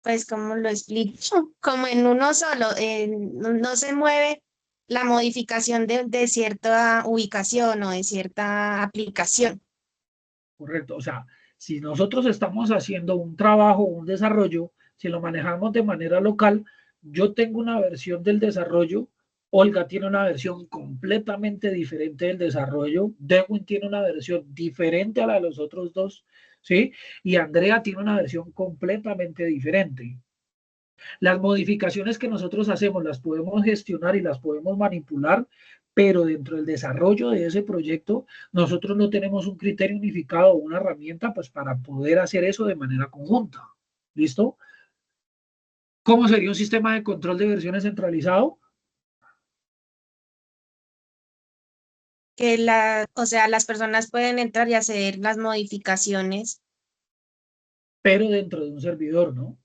pues, ¿cómo lo explico? Como en uno solo, no se mueve la modificación de cierta ubicación o de cierta aplicación. Correcto. O sea, si nosotros estamos haciendo un trabajo, un desarrollo, si lo manejamos de manera local, yo tengo una versión del desarrollo, Olga tiene una versión completamente diferente del desarrollo, Dewin tiene una versión diferente a la de los otros dos, ¿sí? Y Andrea tiene una versión completamente diferente. Las modificaciones que nosotros hacemos las podemos gestionar y las podemos manipular, pero dentro del desarrollo de ese proyecto nosotros no tenemos un criterio unificado o una herramienta pues para poder hacer eso de manera conjunta. ¿Listo? ¿Cómo sería un sistema de control de versiones centralizado? O sea, las personas pueden entrar y hacer las modificaciones. Pero dentro de un servidor, ¿no?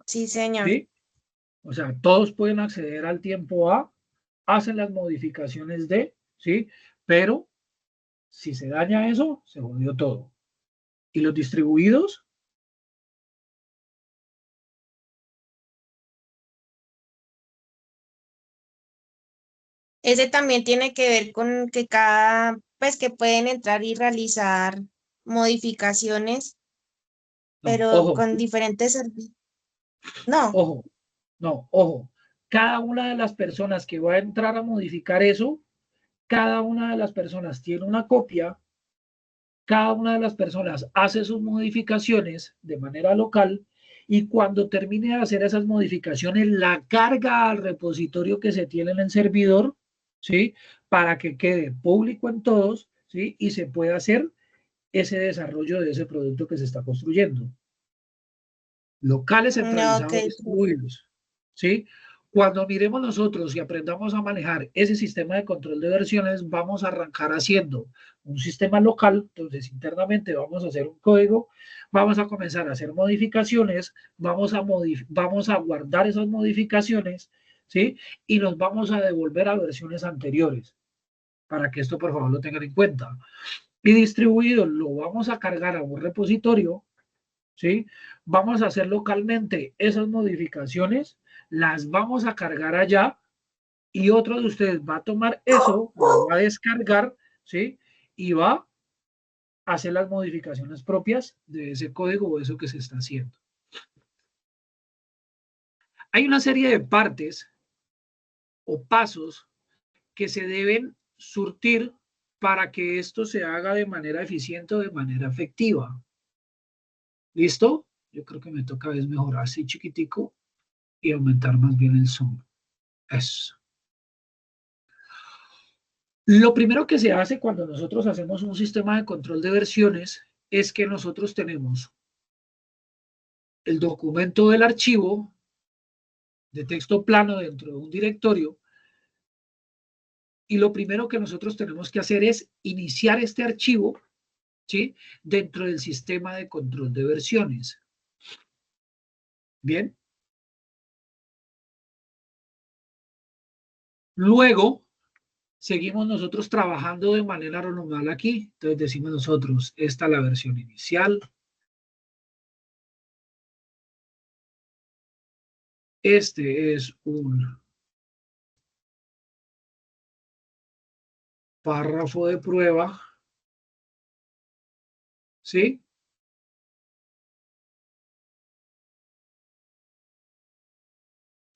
Sí, señor. ¿Sí? O sea, todos pueden acceder al tiempo A, hacen las modificaciones de, ¿sí? Pero si se daña eso, se jodió todo. ¿Y los distribuidos? Ese también tiene que ver con que pues que pueden entrar y realizar modificaciones, No, pero ojo, con diferentes servicios. No, ojo, no, ojo. Cada una de las personas que va a entrar a modificar eso, cada una de las personas tiene una copia, cada una de las personas hace sus modificaciones de manera local y cuando termine de hacer esas modificaciones, la carga al repositorio que se tiene en el servidor, ¿sí? Para que quede público en todos, ¿sí? Y se pueda hacer ese desarrollo de ese producto que se está construyendo. Locales no, ok. centralizados distribuidos, ¿sí? Cuando miremos nosotros y aprendamos a manejar ese sistema de control de versiones, vamos a arrancar haciendo un sistema local, entonces internamente vamos a hacer un código, vamos a comenzar a hacer modificaciones, vamos a guardar esas modificaciones, ¿sí? Y nos vamos a devolver a versiones anteriores, para que esto por favor lo tengan en cuenta. Y distribuido lo vamos a cargar a un repositorio, ¿sí? Vamos a hacer localmente esas modificaciones, las vamos a cargar allá y otro de ustedes va a tomar eso, lo va a descargar, ¿sí? Y va a hacer las modificaciones propias de ese código o eso que se está haciendo. Hay una serie de partes o pasos que se deben surtir para que esto se haga de manera eficiente o de manera efectiva. ¿Listo? Yo creo que me toca es mejorar así chiquitico y aumentar más bien el zoom. Eso. Lo primero que se hace cuando nosotros hacemos un sistema de control de versiones es que nosotros tenemos el documento del archivo de texto plano dentro de un directorio y lo primero que nosotros tenemos que hacer es iniciar este archivo, ¿sí? Dentro del sistema de control de versiones. Bien. Luego seguimos nosotros trabajando de manera normal aquí. Entonces decimos nosotros, esta es la versión inicial. Este es un párrafo de prueba, ¿sí?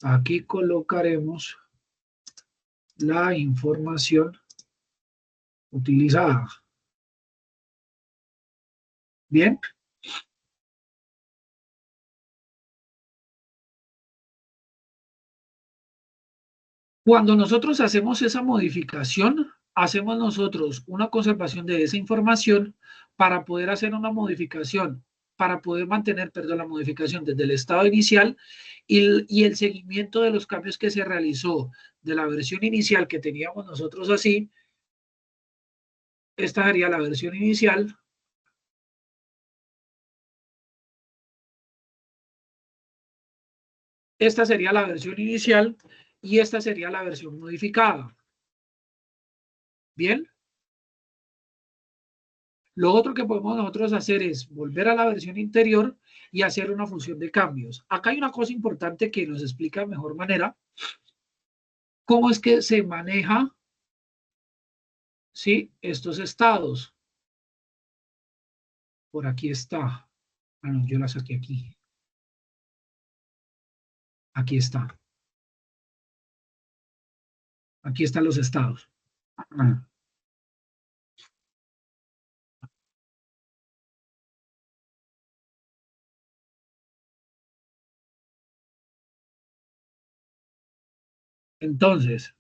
Aquí colocaremos la información utilizada. Bien. Cuando nosotros hacemos esa modificación, hacemos nosotros una conservación de esa información para poder hacer una modificación, para poder mantener, perdón, la modificación desde el estado inicial y el seguimiento de los cambios que se realizó de la versión inicial que teníamos nosotros así. Esta sería la versión inicial. Esta sería la versión inicial y esta sería la versión modificada. Bien. Lo otro que podemos nosotros hacer es volver a la versión interior y hacer una función de cambios. Acá hay una cosa importante que nos explica de mejor manera cómo es que se maneja, ¿sí?, estos estados. Por aquí está. Ah, no, yo la saqué aquí. Aquí está. Aquí están los estados. Ah. Entonces,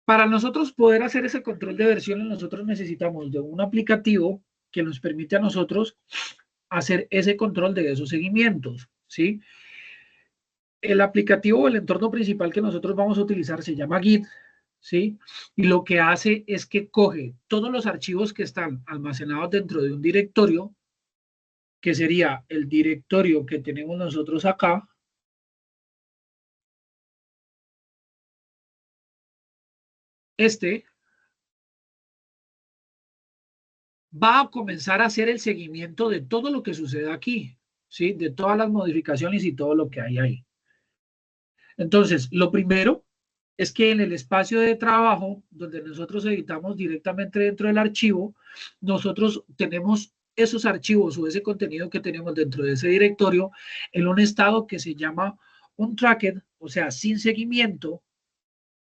para nosotros poder hacer ese control de versiones, nosotros necesitamos de un aplicativo que nos permite a nosotros hacer ese control de esos seguimientos, ¿sí? El aplicativo o el entorno principal que nosotros vamos a utilizar se llama Git, ¿sí? Y lo que hace es que coge todos los archivos que están almacenados dentro de un directorio, que sería el directorio que tenemos nosotros acá. Este va a comenzar a hacer el seguimiento de todo lo que sucede aquí, ¿sí? De todas las modificaciones y todo lo que hay ahí. Entonces, lo primero es que en el espacio de trabajo, donde nosotros editamos directamente dentro del archivo, nosotros tenemos esos archivos o ese contenido que tenemos dentro de ese directorio en un estado que se llama untracked, o sea, sin seguimiento,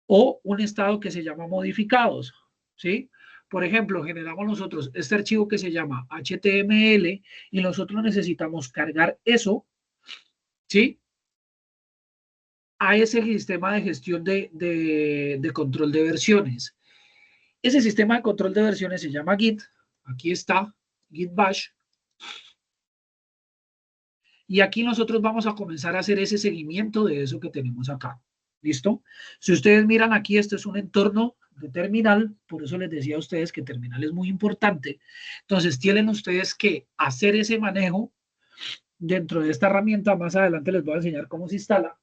o un estado que se llama modificados, ¿sí? Por ejemplo, generamos nosotros este archivo que se llama HTML y nosotros necesitamos cargar eso, ¿sí?, a ese sistema de gestión de control de versiones. Ese sistema de control de versiones se llama Git. Aquí está, Git Bash. Y aquí nosotros vamos a comenzar a hacer ese seguimiento de eso que tenemos acá. ¿Listo? Si ustedes miran aquí, este es un entorno de terminal, por eso les decía a ustedes que terminal es muy importante. Entonces, tienen ustedes que hacer ese manejo dentro de esta herramienta. Más adelante les voy a enseñar cómo se instala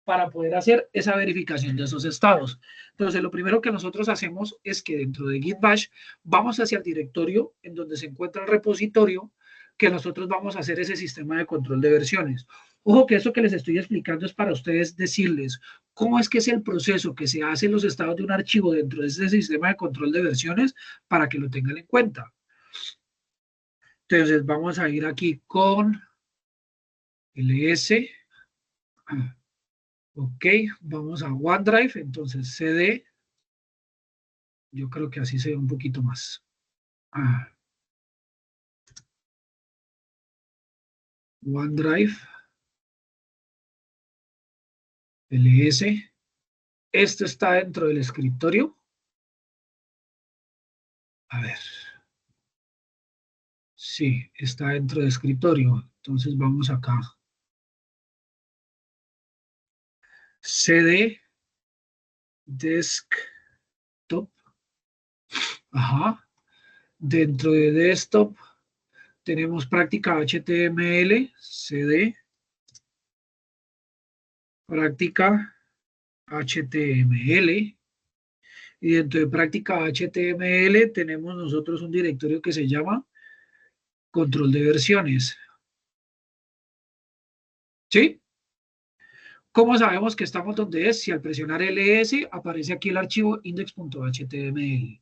para poder hacer esa verificación de esos estados. Entonces, lo primero que nosotros hacemos es que dentro de Git Bash vamos hacia el directorio en donde se encuentra el repositorio que nosotros vamos a hacer ese sistema de control de versiones. Ojo que eso que les estoy explicando es para ustedes decirles cómo es que es el proceso que se hace en los estados de un archivo dentro de ese sistema de control de versiones para que lo tengan en cuenta. Entonces, vamos a ir aquí con ls. Ok, vamos a OneDrive, entonces CD, yo creo que así se ve un poquito más. OneDrive, ls, esto está dentro del escritorio. A ver, sí, está dentro del escritorio, entonces vamos acá. CD, desktop, ajá, dentro de desktop tenemos práctica HTML, CD, práctica HTML, y dentro de práctica HTML tenemos nosotros un directorio que se llama control de versiones. ¿Sí? ¿Cómo sabemos que estamos donde es? Si al presionar ls aparece aquí el archivo index.html.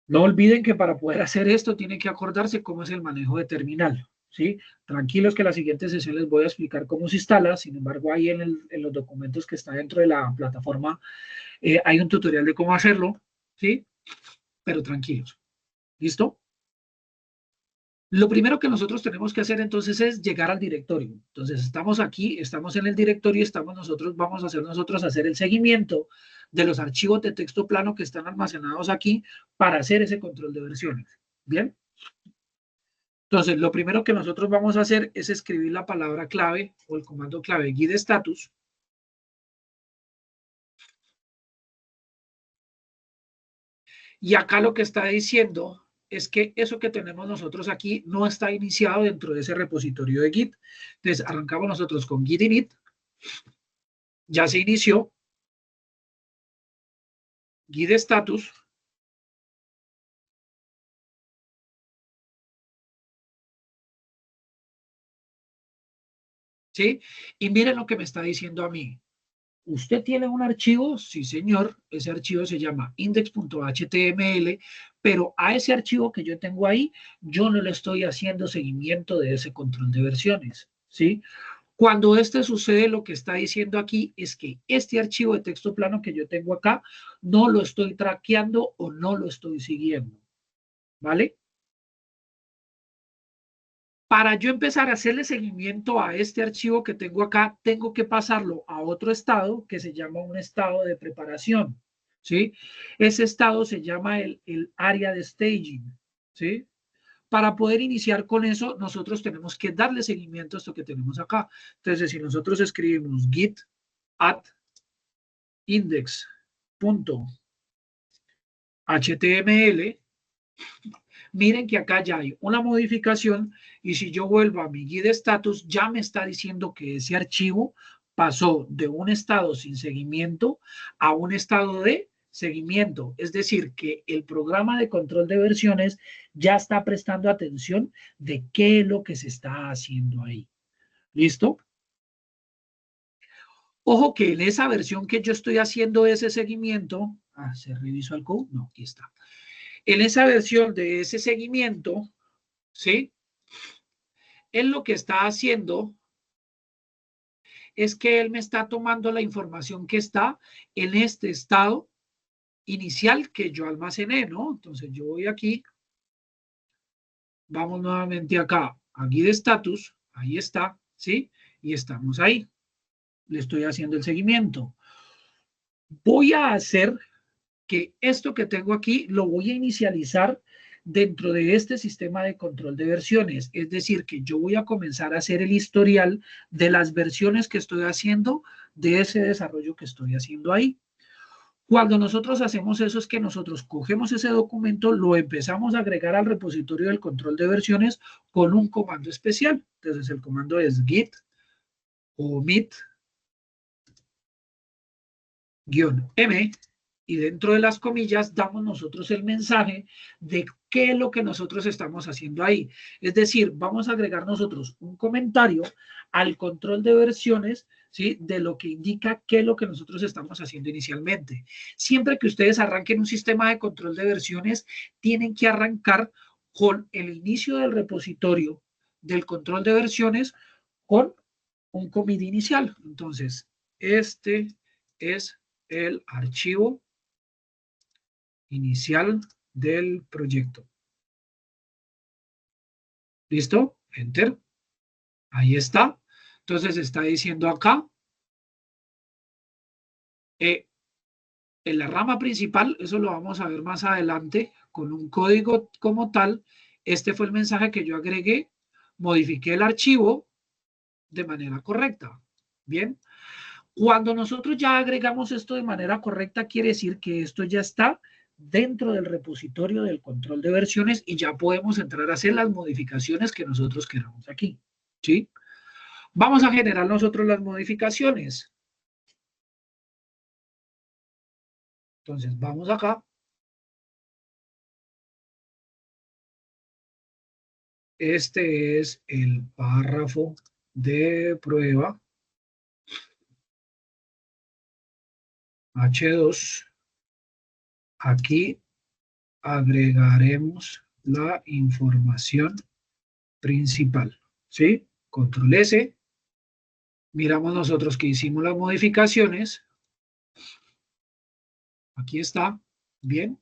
No olviden que para poder hacer esto tienen que acordarse cómo es el manejo de terminal. ¿Sí? Tranquilos que en la siguiente sesión les voy a explicar cómo se instala. Sin embargo, ahí en los documentos que está dentro de la plataforma hay un tutorial de cómo hacerlo. ¿Sí? Pero tranquilos. ¿Listo? Lo primero que nosotros tenemos que hacer entonces es llegar al directorio. Entonces estamos aquí, estamos en el directorio, vamos a hacer nosotros hacer el seguimiento de los archivos de texto plano que están almacenados aquí para hacer ese control de versiones. ¿Bien? Entonces, lo primero que nosotros vamos a hacer es escribir la palabra clave o el comando clave git status. Y acá lo que está diciendo es que eso que tenemos nosotros aquí no está iniciado dentro de ese repositorio de Git. Entonces, arrancamos nosotros con git init. Ya se inició. guide status. ¿Sí? Y miren lo que me está diciendo a mí. ¿Usted tiene un archivo? Sí, señor. Ese archivo se llama index.html, pero a ese archivo que yo tengo ahí, yo no le estoy haciendo seguimiento de ese control de versiones. ¿Sí? Cuando este sucede, lo que está diciendo aquí es que este archivo de texto plano que yo tengo acá, no lo estoy traqueando o no lo estoy siguiendo. ¿Vale? Para yo empezar a hacerle seguimiento a este archivo que tengo acá, tengo que pasarlo a otro estado que se llama un estado de preparación, ¿sí? Ese estado se llama el área de staging, ¿sí? Para poder iniciar con eso, nosotros tenemos que darle seguimiento a esto que tenemos acá. Entonces, si nosotros escribimos git add index.html, miren que acá ya hay una modificación y si yo vuelvo a mi guía de status, ya me está diciendo que ese archivo pasó de un estado sin seguimiento a un estado de seguimiento. Es decir, que el programa de control de versiones ya está prestando atención de qué es lo que se está haciendo ahí. ¿Listo? Ojo que en esa versión que yo estoy haciendo ese seguimiento, ¿se revisó el code? No, aquí está. En esa versión de ese seguimiento, ¿sí? Él lo que está haciendo es que él me está tomando la información que está en este estado inicial que yo almacené, ¿no? Entonces yo voy aquí, vamos nuevamente acá, aquí de status, ahí está, ¿sí? Y estamos ahí. Le estoy haciendo el seguimiento. Voy a hacer que esto que tengo aquí lo voy a inicializar dentro de este sistema de control de versiones. Es decir, que yo voy a comenzar a hacer el historial de las versiones que estoy haciendo de ese desarrollo que estoy haciendo ahí. Cuando nosotros hacemos eso es que nosotros cogemos ese documento, lo empezamos a agregar al repositorio del control de versiones con un comando especial. Entonces el comando es git omit -m y dentro de las comillas damos nosotros el mensaje de qué es lo que nosotros estamos haciendo ahí. Es decir, vamos a agregar nosotros un comentario al control de versiones, ¿sí? De lo que indica qué es lo que nosotros estamos haciendo inicialmente. Siempre que ustedes arranquen un sistema de control de versiones, tienen que arrancar con el inicio del repositorio del control de versiones con un commit inicial. Entonces, este es el archivo inicial del proyecto. ¿Listo? Enter. Ahí está. Entonces está diciendo acá, en la rama principal, eso lo vamos a ver más adelante, con un código como tal. Este fue el mensaje que yo agregué. Modifiqué el archivo de manera correcta. Bien. Cuando nosotros ya agregamos esto de manera correcta, quiere decir que esto ya está dentro del repositorio del control de versiones y ya podemos entrar a hacer las modificaciones que nosotros queramos aquí. ¿Sí? Vamos a generar nosotros las modificaciones. Entonces, vamos acá. Este es el párrafo de prueba H2. Aquí agregaremos la información principal. ¿Sí? Control S. Miramos nosotros que hicimos las modificaciones. Aquí está. Bien.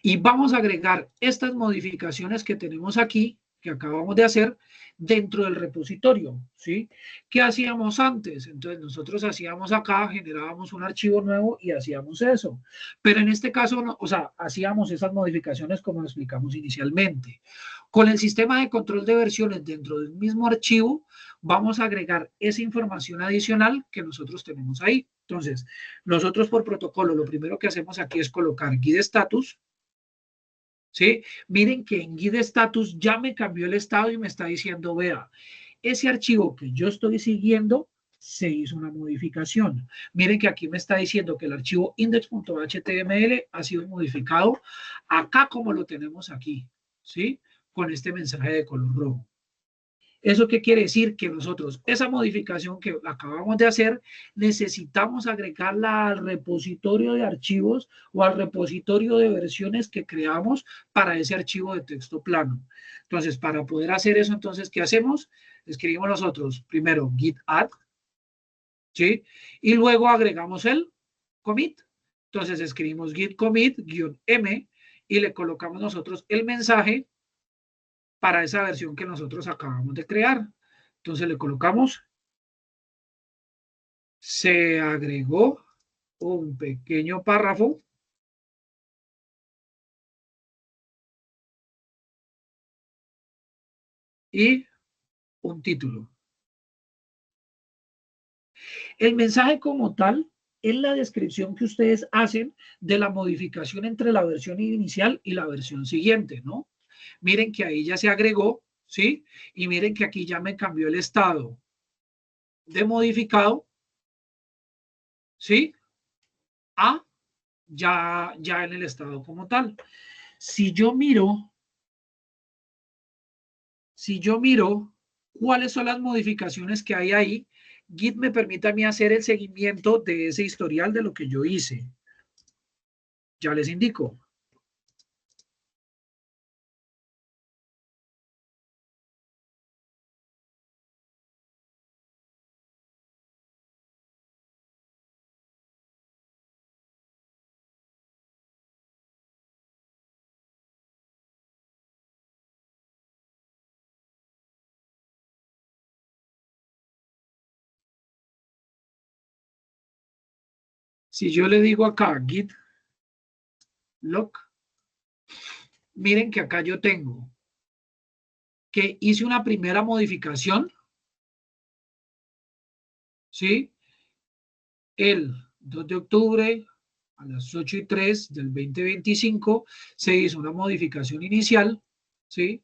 Y vamos a agregar estas modificaciones que tenemos aquí, que acabamos de hacer, dentro del repositorio, ¿sí? ¿Qué hacíamos antes? Entonces nosotros hacíamos acá, generábamos un archivo nuevo y hacíamos eso. Pero en este caso, no, o sea, hacíamos esas modificaciones como lo explicamos inicialmente. Con el sistema de control de versiones dentro del mismo archivo, vamos a agregar esa información adicional que nosotros tenemos ahí. Entonces, nosotros por protocolo, lo primero que hacemos aquí es colocar guide status, ¿sí? Miren que en guide status ya me cambió el estado y me está diciendo, vea, ese archivo que yo estoy siguiendo se hizo una modificación. Miren que aquí me está diciendo que el archivo index.html ha sido modificado acá como lo tenemos aquí, ¿sí? Con este mensaje de color rojo. ¿Eso qué quiere decir? Que nosotros, esa modificación que acabamos de hacer, necesitamos agregarla al repositorio de archivos o al repositorio de versiones que creamos para ese archivo de texto plano. Entonces, para poder hacer eso, entonces, ¿qué hacemos? Escribimos nosotros primero git add, ¿sí? Y luego agregamos el commit. Entonces, escribimos git commit-m y le colocamos nosotros el mensaje para esa versión que nosotros acabamos de crear. Entonces le colocamos, se agregó un pequeño párrafo y un título. El mensaje como tal es la descripción que ustedes hacen de la modificación entre la versión inicial y la versión siguiente, ¿no? Miren que ahí ya se agregó, ¿sí? Y miren que aquí ya me cambió el estado de modificado, ¿sí? A ya en el estado como tal. Si yo miro cuáles son las modificaciones que hay ahí, Git me permite a mí hacer el seguimiento de ese historial de lo que yo hice. Ya les indico. Si yo le digo acá git log, miren que acá yo tengo que hice una primera modificación, ¿sí? El 2 de octubre a las 8:03 del 2025 se hizo una modificación inicial, ¿sí?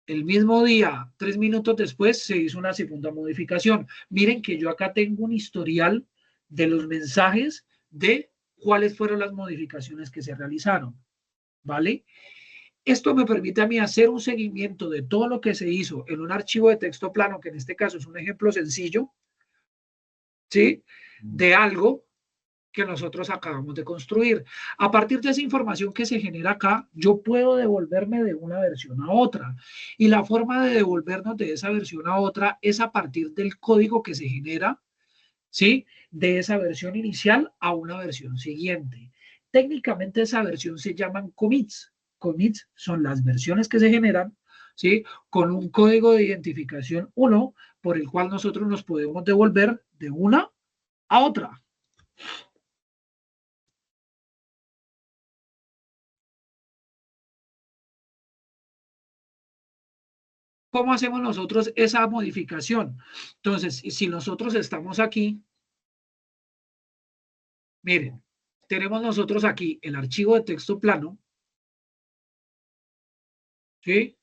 El mismo día, 3 minutos después, se hizo una segunda modificación. Miren que yo acá tengo un historial de los mensajes de cuáles fueron las modificaciones que se realizaron, ¿vale? Esto me permite a mí hacer un seguimiento de todo lo que se hizo en un archivo de texto plano, que en este caso es un ejemplo sencillo, ¿sí? De algo que nosotros acabamos de construir. A partir de esa información que se genera acá, yo puedo devolverme de una versión a otra. Y la forma de devolvernos de esa versión a otra es a partir del código que se genera, ¿sí? De esa versión inicial a una versión siguiente. Técnicamente esa versión se llaman commits. Commits son las versiones que se generan, ¿sí? Con un código de identificación 1 por el cual nosotros nos podemos devolver de una a otra. ¿Cómo hacemos nosotros esa modificación? Entonces, si nosotros estamos aquí, miren, tenemos nosotros aquí el archivo de texto plano, ¿sí?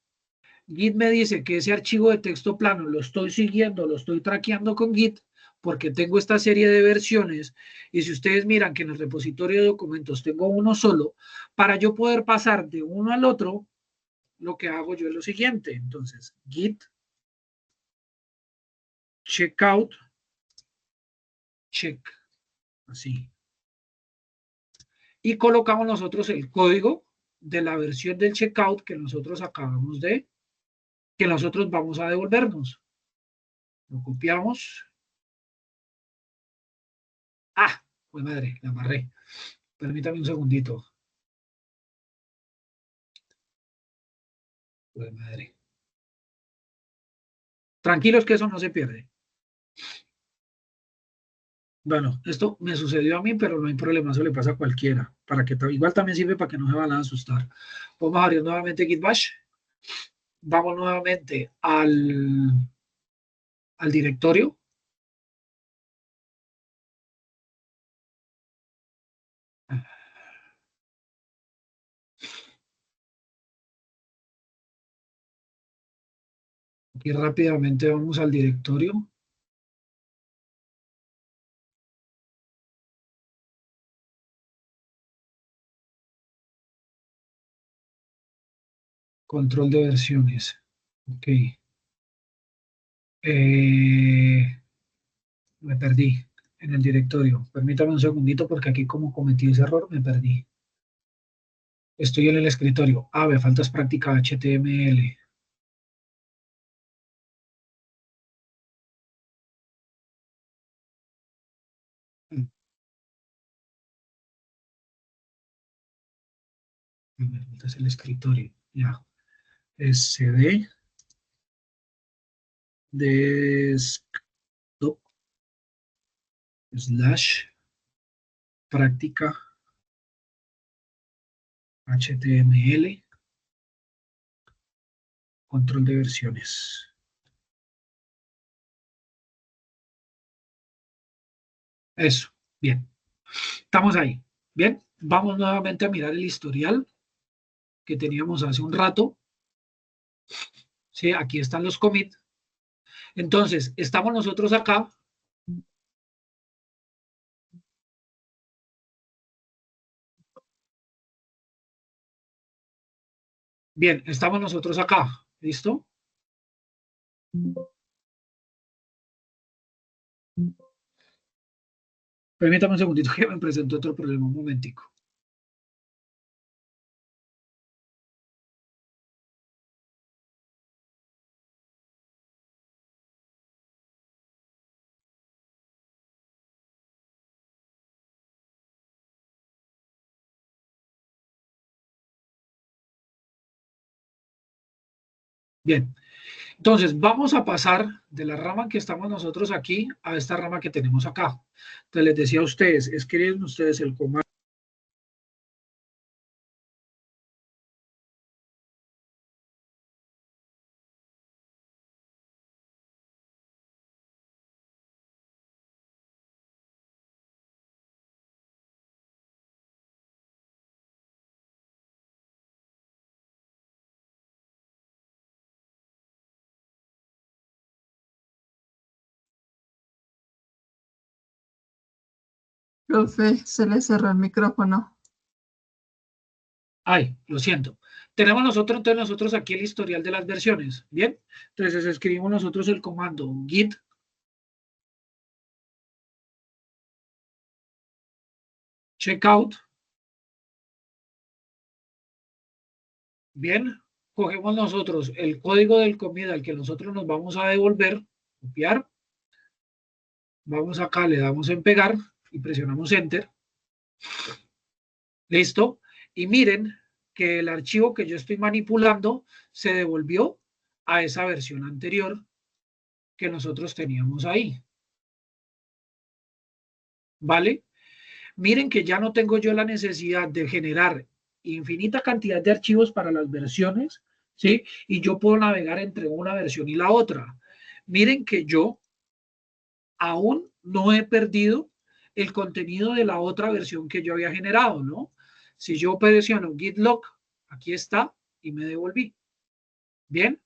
Git me dice que ese archivo de texto plano lo estoy siguiendo, lo estoy traqueando con Git, porque tengo esta serie de versiones, y si ustedes miran que en el repositorio de documentos tengo uno solo, para yo poder pasar de uno al otro, lo que hago yo es lo siguiente. Entonces, Git checkout check, así. Y colocamos nosotros el código de la versión del checkout que nosotros acabamos que nosotros vamos a devolvernos. Lo copiamos. Ah, pues madre, la amarré. Permítame un segundito. Pues madre. Tranquilos que eso no se pierde. Bueno, esto me sucedió a mí, pero no hay problema, eso le pasa a cualquiera. Para que igual también sirve para que no se van a asustar. Vamos a abrir nuevamente Git Bash. Vamos nuevamente al directorio. Aquí rápidamente vamos al directorio. Control de versiones. Ok. Me perdí en el directorio. Permítame un segundito porque aquí como cometí ese error me perdí. Estoy en el escritorio. Me faltas práctica HTML. Me faltas el escritorio. Ya. Es CD. Desktop. Slash. Práctica HTML. Control de versiones. Eso. Bien. Estamos ahí. Bien. Vamos nuevamente a mirar el historial que teníamos hace un rato. Sí, aquí están los commits. Entonces, estamos nosotros acá. Bien, estamos nosotros acá. ¿Listo? Permítame un segundito que me presentó otro problema, un momentico. Bien, entonces vamos a pasar de la rama que estamos nosotros aquí a esta rama que tenemos acá. Entonces les decía a ustedes, escriben ustedes el comando. Profe, se le cerró el micrófono. Ay, lo siento. Tenemos nosotros aquí el historial de las versiones. Bien, entonces escribimos nosotros el comando git checkout. Bien, cogemos nosotros el código del commit al que nosotros nos vamos a devolver, copiar. Vamos acá, le damos en pegar y presionamos enter. Listo. Y miren que el archivo que yo estoy manipulando se devolvió a esa versión anterior que nosotros teníamos ahí. ¿Vale? Miren que ya no tengo yo la necesidad de generar infinita cantidad de archivos para las versiones, ¿sí? Y yo puedo navegar entre una versión y la otra. Miren que yo aún no he perdido el contenido de la otra versión que yo había generado, ¿no? Si yo presiono git log, aquí está, y me devolví. Bien,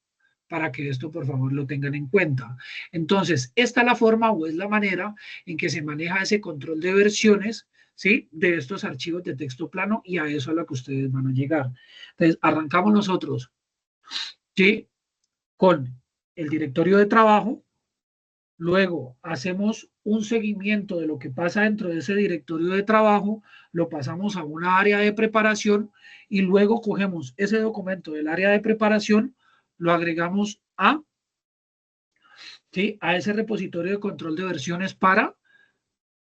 para que esto por favor lo tengan en cuenta. Entonces, esta es la forma o es la manera en que se maneja ese control de versiones, ¿sí? De estos archivos de texto plano y a eso es a lo que ustedes van a llegar. Entonces, arrancamos nosotros, ¿sí? Con el directorio de trabajo. Luego hacemos un seguimiento de lo que pasa dentro de ese directorio de trabajo, lo pasamos a una área de preparación y luego cogemos ese documento del área de preparación, lo agregamos ¿sí? a ese repositorio de control de versiones para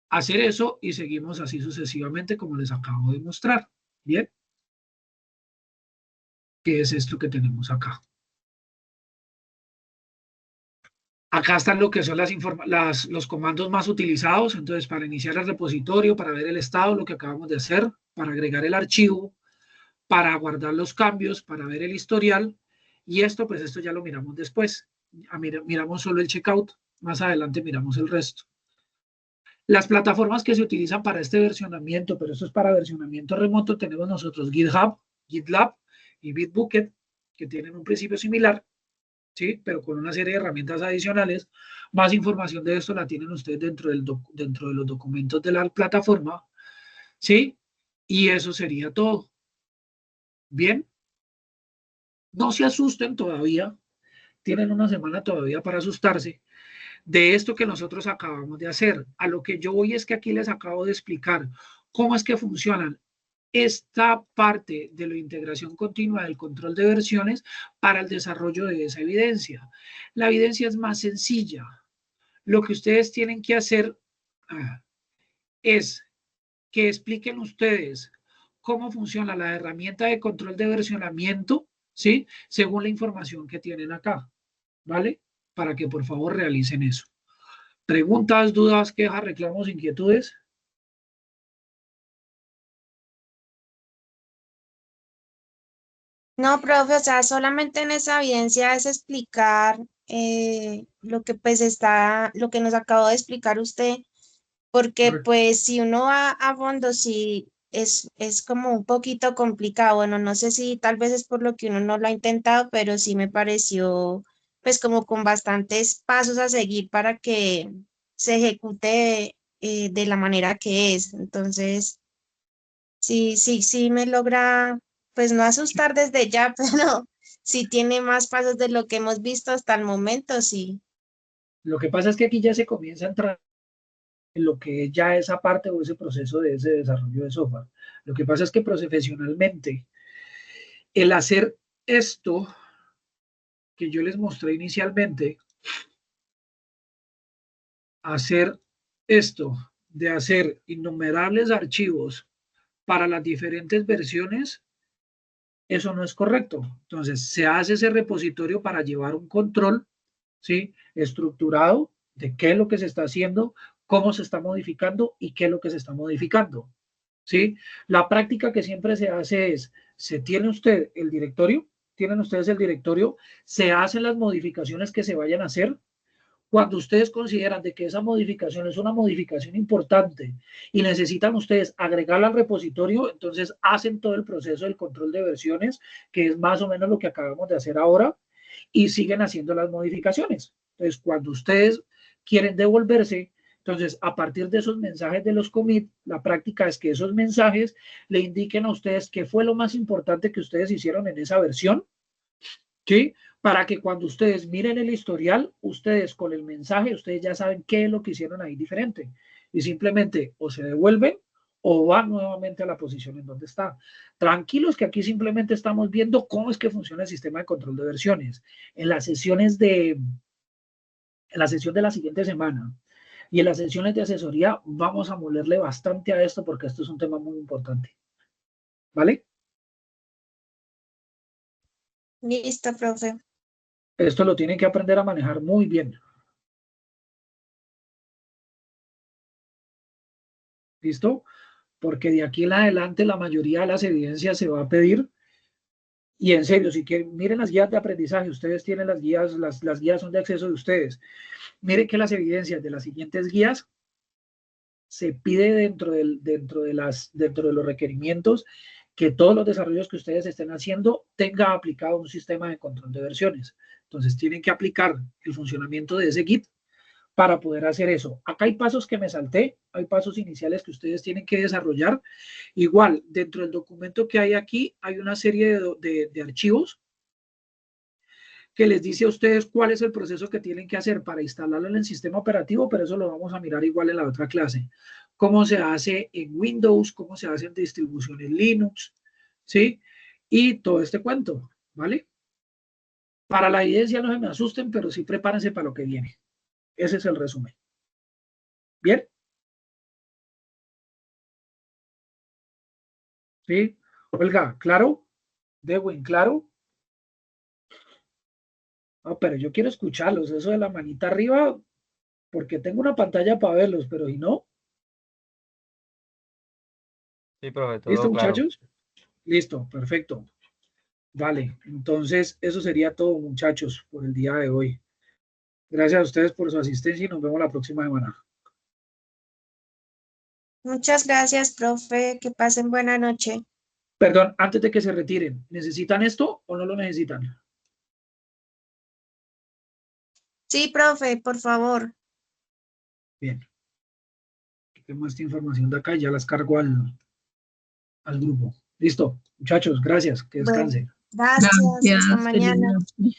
hacer eso y seguimos así sucesivamente como les acabo de mostrar. Bien, ¿qué es esto que tenemos acá? Acá están lo que son los comandos más utilizados. Entonces, para iniciar el repositorio, para ver el estado, lo que acabamos de hacer, para agregar el archivo, para guardar los cambios, para ver el historial. Y esto, pues esto ya lo miramos después. Miramos solo el checkout. Más adelante miramos el resto. Las plataformas que se utilizan para este versionamiento, pero esto es para versionamiento remoto, tenemos nosotros GitHub, GitLab y Bitbucket, que tienen un principio similar. ¿Sí? Pero con una serie de herramientas adicionales. Más información de esto la tienen ustedes dentro de los documentos de la plataforma, ¿sí? Y eso sería todo. Bien. No se asusten todavía, tienen una semana todavía para asustarse de esto que nosotros acabamos de hacer. A lo que yo voy es que aquí les acabo de explicar cómo es que funcionan esta parte de la integración continua del control de versiones para el desarrollo de esa evidencia. La evidencia es más sencilla. Lo que ustedes tienen que hacer es que expliquen ustedes cómo funciona la herramienta de control de versionamiento, ¿sí? Según la información que tienen acá, ¿vale? Para que por favor realicen eso. Preguntas, dudas, quejas, reclamos, inquietudes. No, profe, o sea, solamente en esa evidencia es explicar lo que pues está, lo que nos acabó de explicar usted, porque Correcto. pues si uno va a fondo, sí es como un poquito complicado. Bueno, no sé si tal vez es por lo que uno no lo ha intentado, pero sí me pareció pues como con bastantes pasos a seguir para que se ejecute de la manera que es. Entonces, sí me logra pues no asustar desde ya, pero sí tiene más pasos de lo que hemos visto hasta el momento, sí. Lo que pasa es que aquí ya se comienza a entrar en lo que es ya esa parte o ese proceso de ese desarrollo de software. Lo que pasa es que profesionalmente el hacer esto que yo les mostré inicialmente, hacer esto de hacer innumerables archivos para las diferentes versiones, eso no es correcto. Entonces, se hace ese repositorio para llevar un control, ¿sí? Estructurado de qué es lo que se está haciendo, cómo se está modificando y qué es lo que se está modificando, ¿sí? La práctica que siempre se hace es, se tiene usted el directorio, tienen ustedes el directorio, se hacen las modificaciones que se vayan a hacer. Cuando ustedes consideran de que esa modificación es una modificación importante y necesitan ustedes agregarla al repositorio, entonces hacen todo el proceso del control de versiones, que es más o menos lo que acabamos de hacer ahora, y siguen haciendo las modificaciones. Entonces, cuando ustedes quieren devolverse, entonces a partir de esos mensajes de los commit, la práctica es que esos mensajes le indiquen a ustedes qué fue lo más importante que ustedes hicieron en esa versión, ¿sí? Para que cuando ustedes miren el historial, ustedes con el mensaje, ustedes ya saben qué es lo que hicieron ahí diferente. Y simplemente o se devuelven o van nuevamente a la posición en donde está. Tranquilos que aquí simplemente estamos viendo cómo es que funciona el sistema de control de versiones. En las sesiones en la sesión de la siguiente semana y en las sesiones de asesoría vamos a molerle bastante a esto porque esto es un tema muy importante. ¿Vale? Listo, profe. Esto lo tienen que aprender a manejar muy bien. ¿Listo? Porque de aquí en adelante la mayoría de las evidencias se va a pedir. Y en serio, si quieren, miren las guías de aprendizaje, ustedes tienen las guías, las guías son de acceso de ustedes. Miren que las evidencias de las siguientes guías se pide dentro de los requerimientos que todos los desarrollos que ustedes estén haciendo tenga aplicado un sistema de control de versiones. Entonces tienen que aplicar el funcionamiento de ese Git para poder hacer eso. Acá hay pasos que me salté, hay pasos iniciales que ustedes tienen que desarrollar. Igual, dentro del documento que hay aquí, hay una serie de archivos que les dice a ustedes cuál es el proceso que tienen que hacer para instalarlo en el sistema operativo, pero eso lo vamos a mirar igual en la otra clase. Cómo se hace en Windows, cómo se hace en distribuciones Linux, ¿sí? Y todo este cuento, ¿vale? Para la evidencia no se me asusten, pero sí prepárense para lo que viene. Ese es el resumen. ¿Bien? ¿Sí? Olga, ¿claro? Dewin, ¿claro? No, pero yo quiero escucharlos, eso de la manita arriba, porque tengo una pantalla para verlos, pero si no, Sí, profe, ¿listo, todo claro. muchachos? Listo, perfecto. Vale, entonces eso sería todo, muchachos, por el día de hoy. Gracias a ustedes por su asistencia y nos vemos la próxima semana. Muchas gracias, profe. Que pasen buena noche. Perdón, antes de que se retiren, ¿necesitan esto o no lo necesitan? Sí, profe, por favor. Bien. Tengo esta información de acá y ya las cargo al grupo. Listo, muchachos, gracias, que Bueno, descansen. Gracias, hasta Gracias, feliz mañana. noche.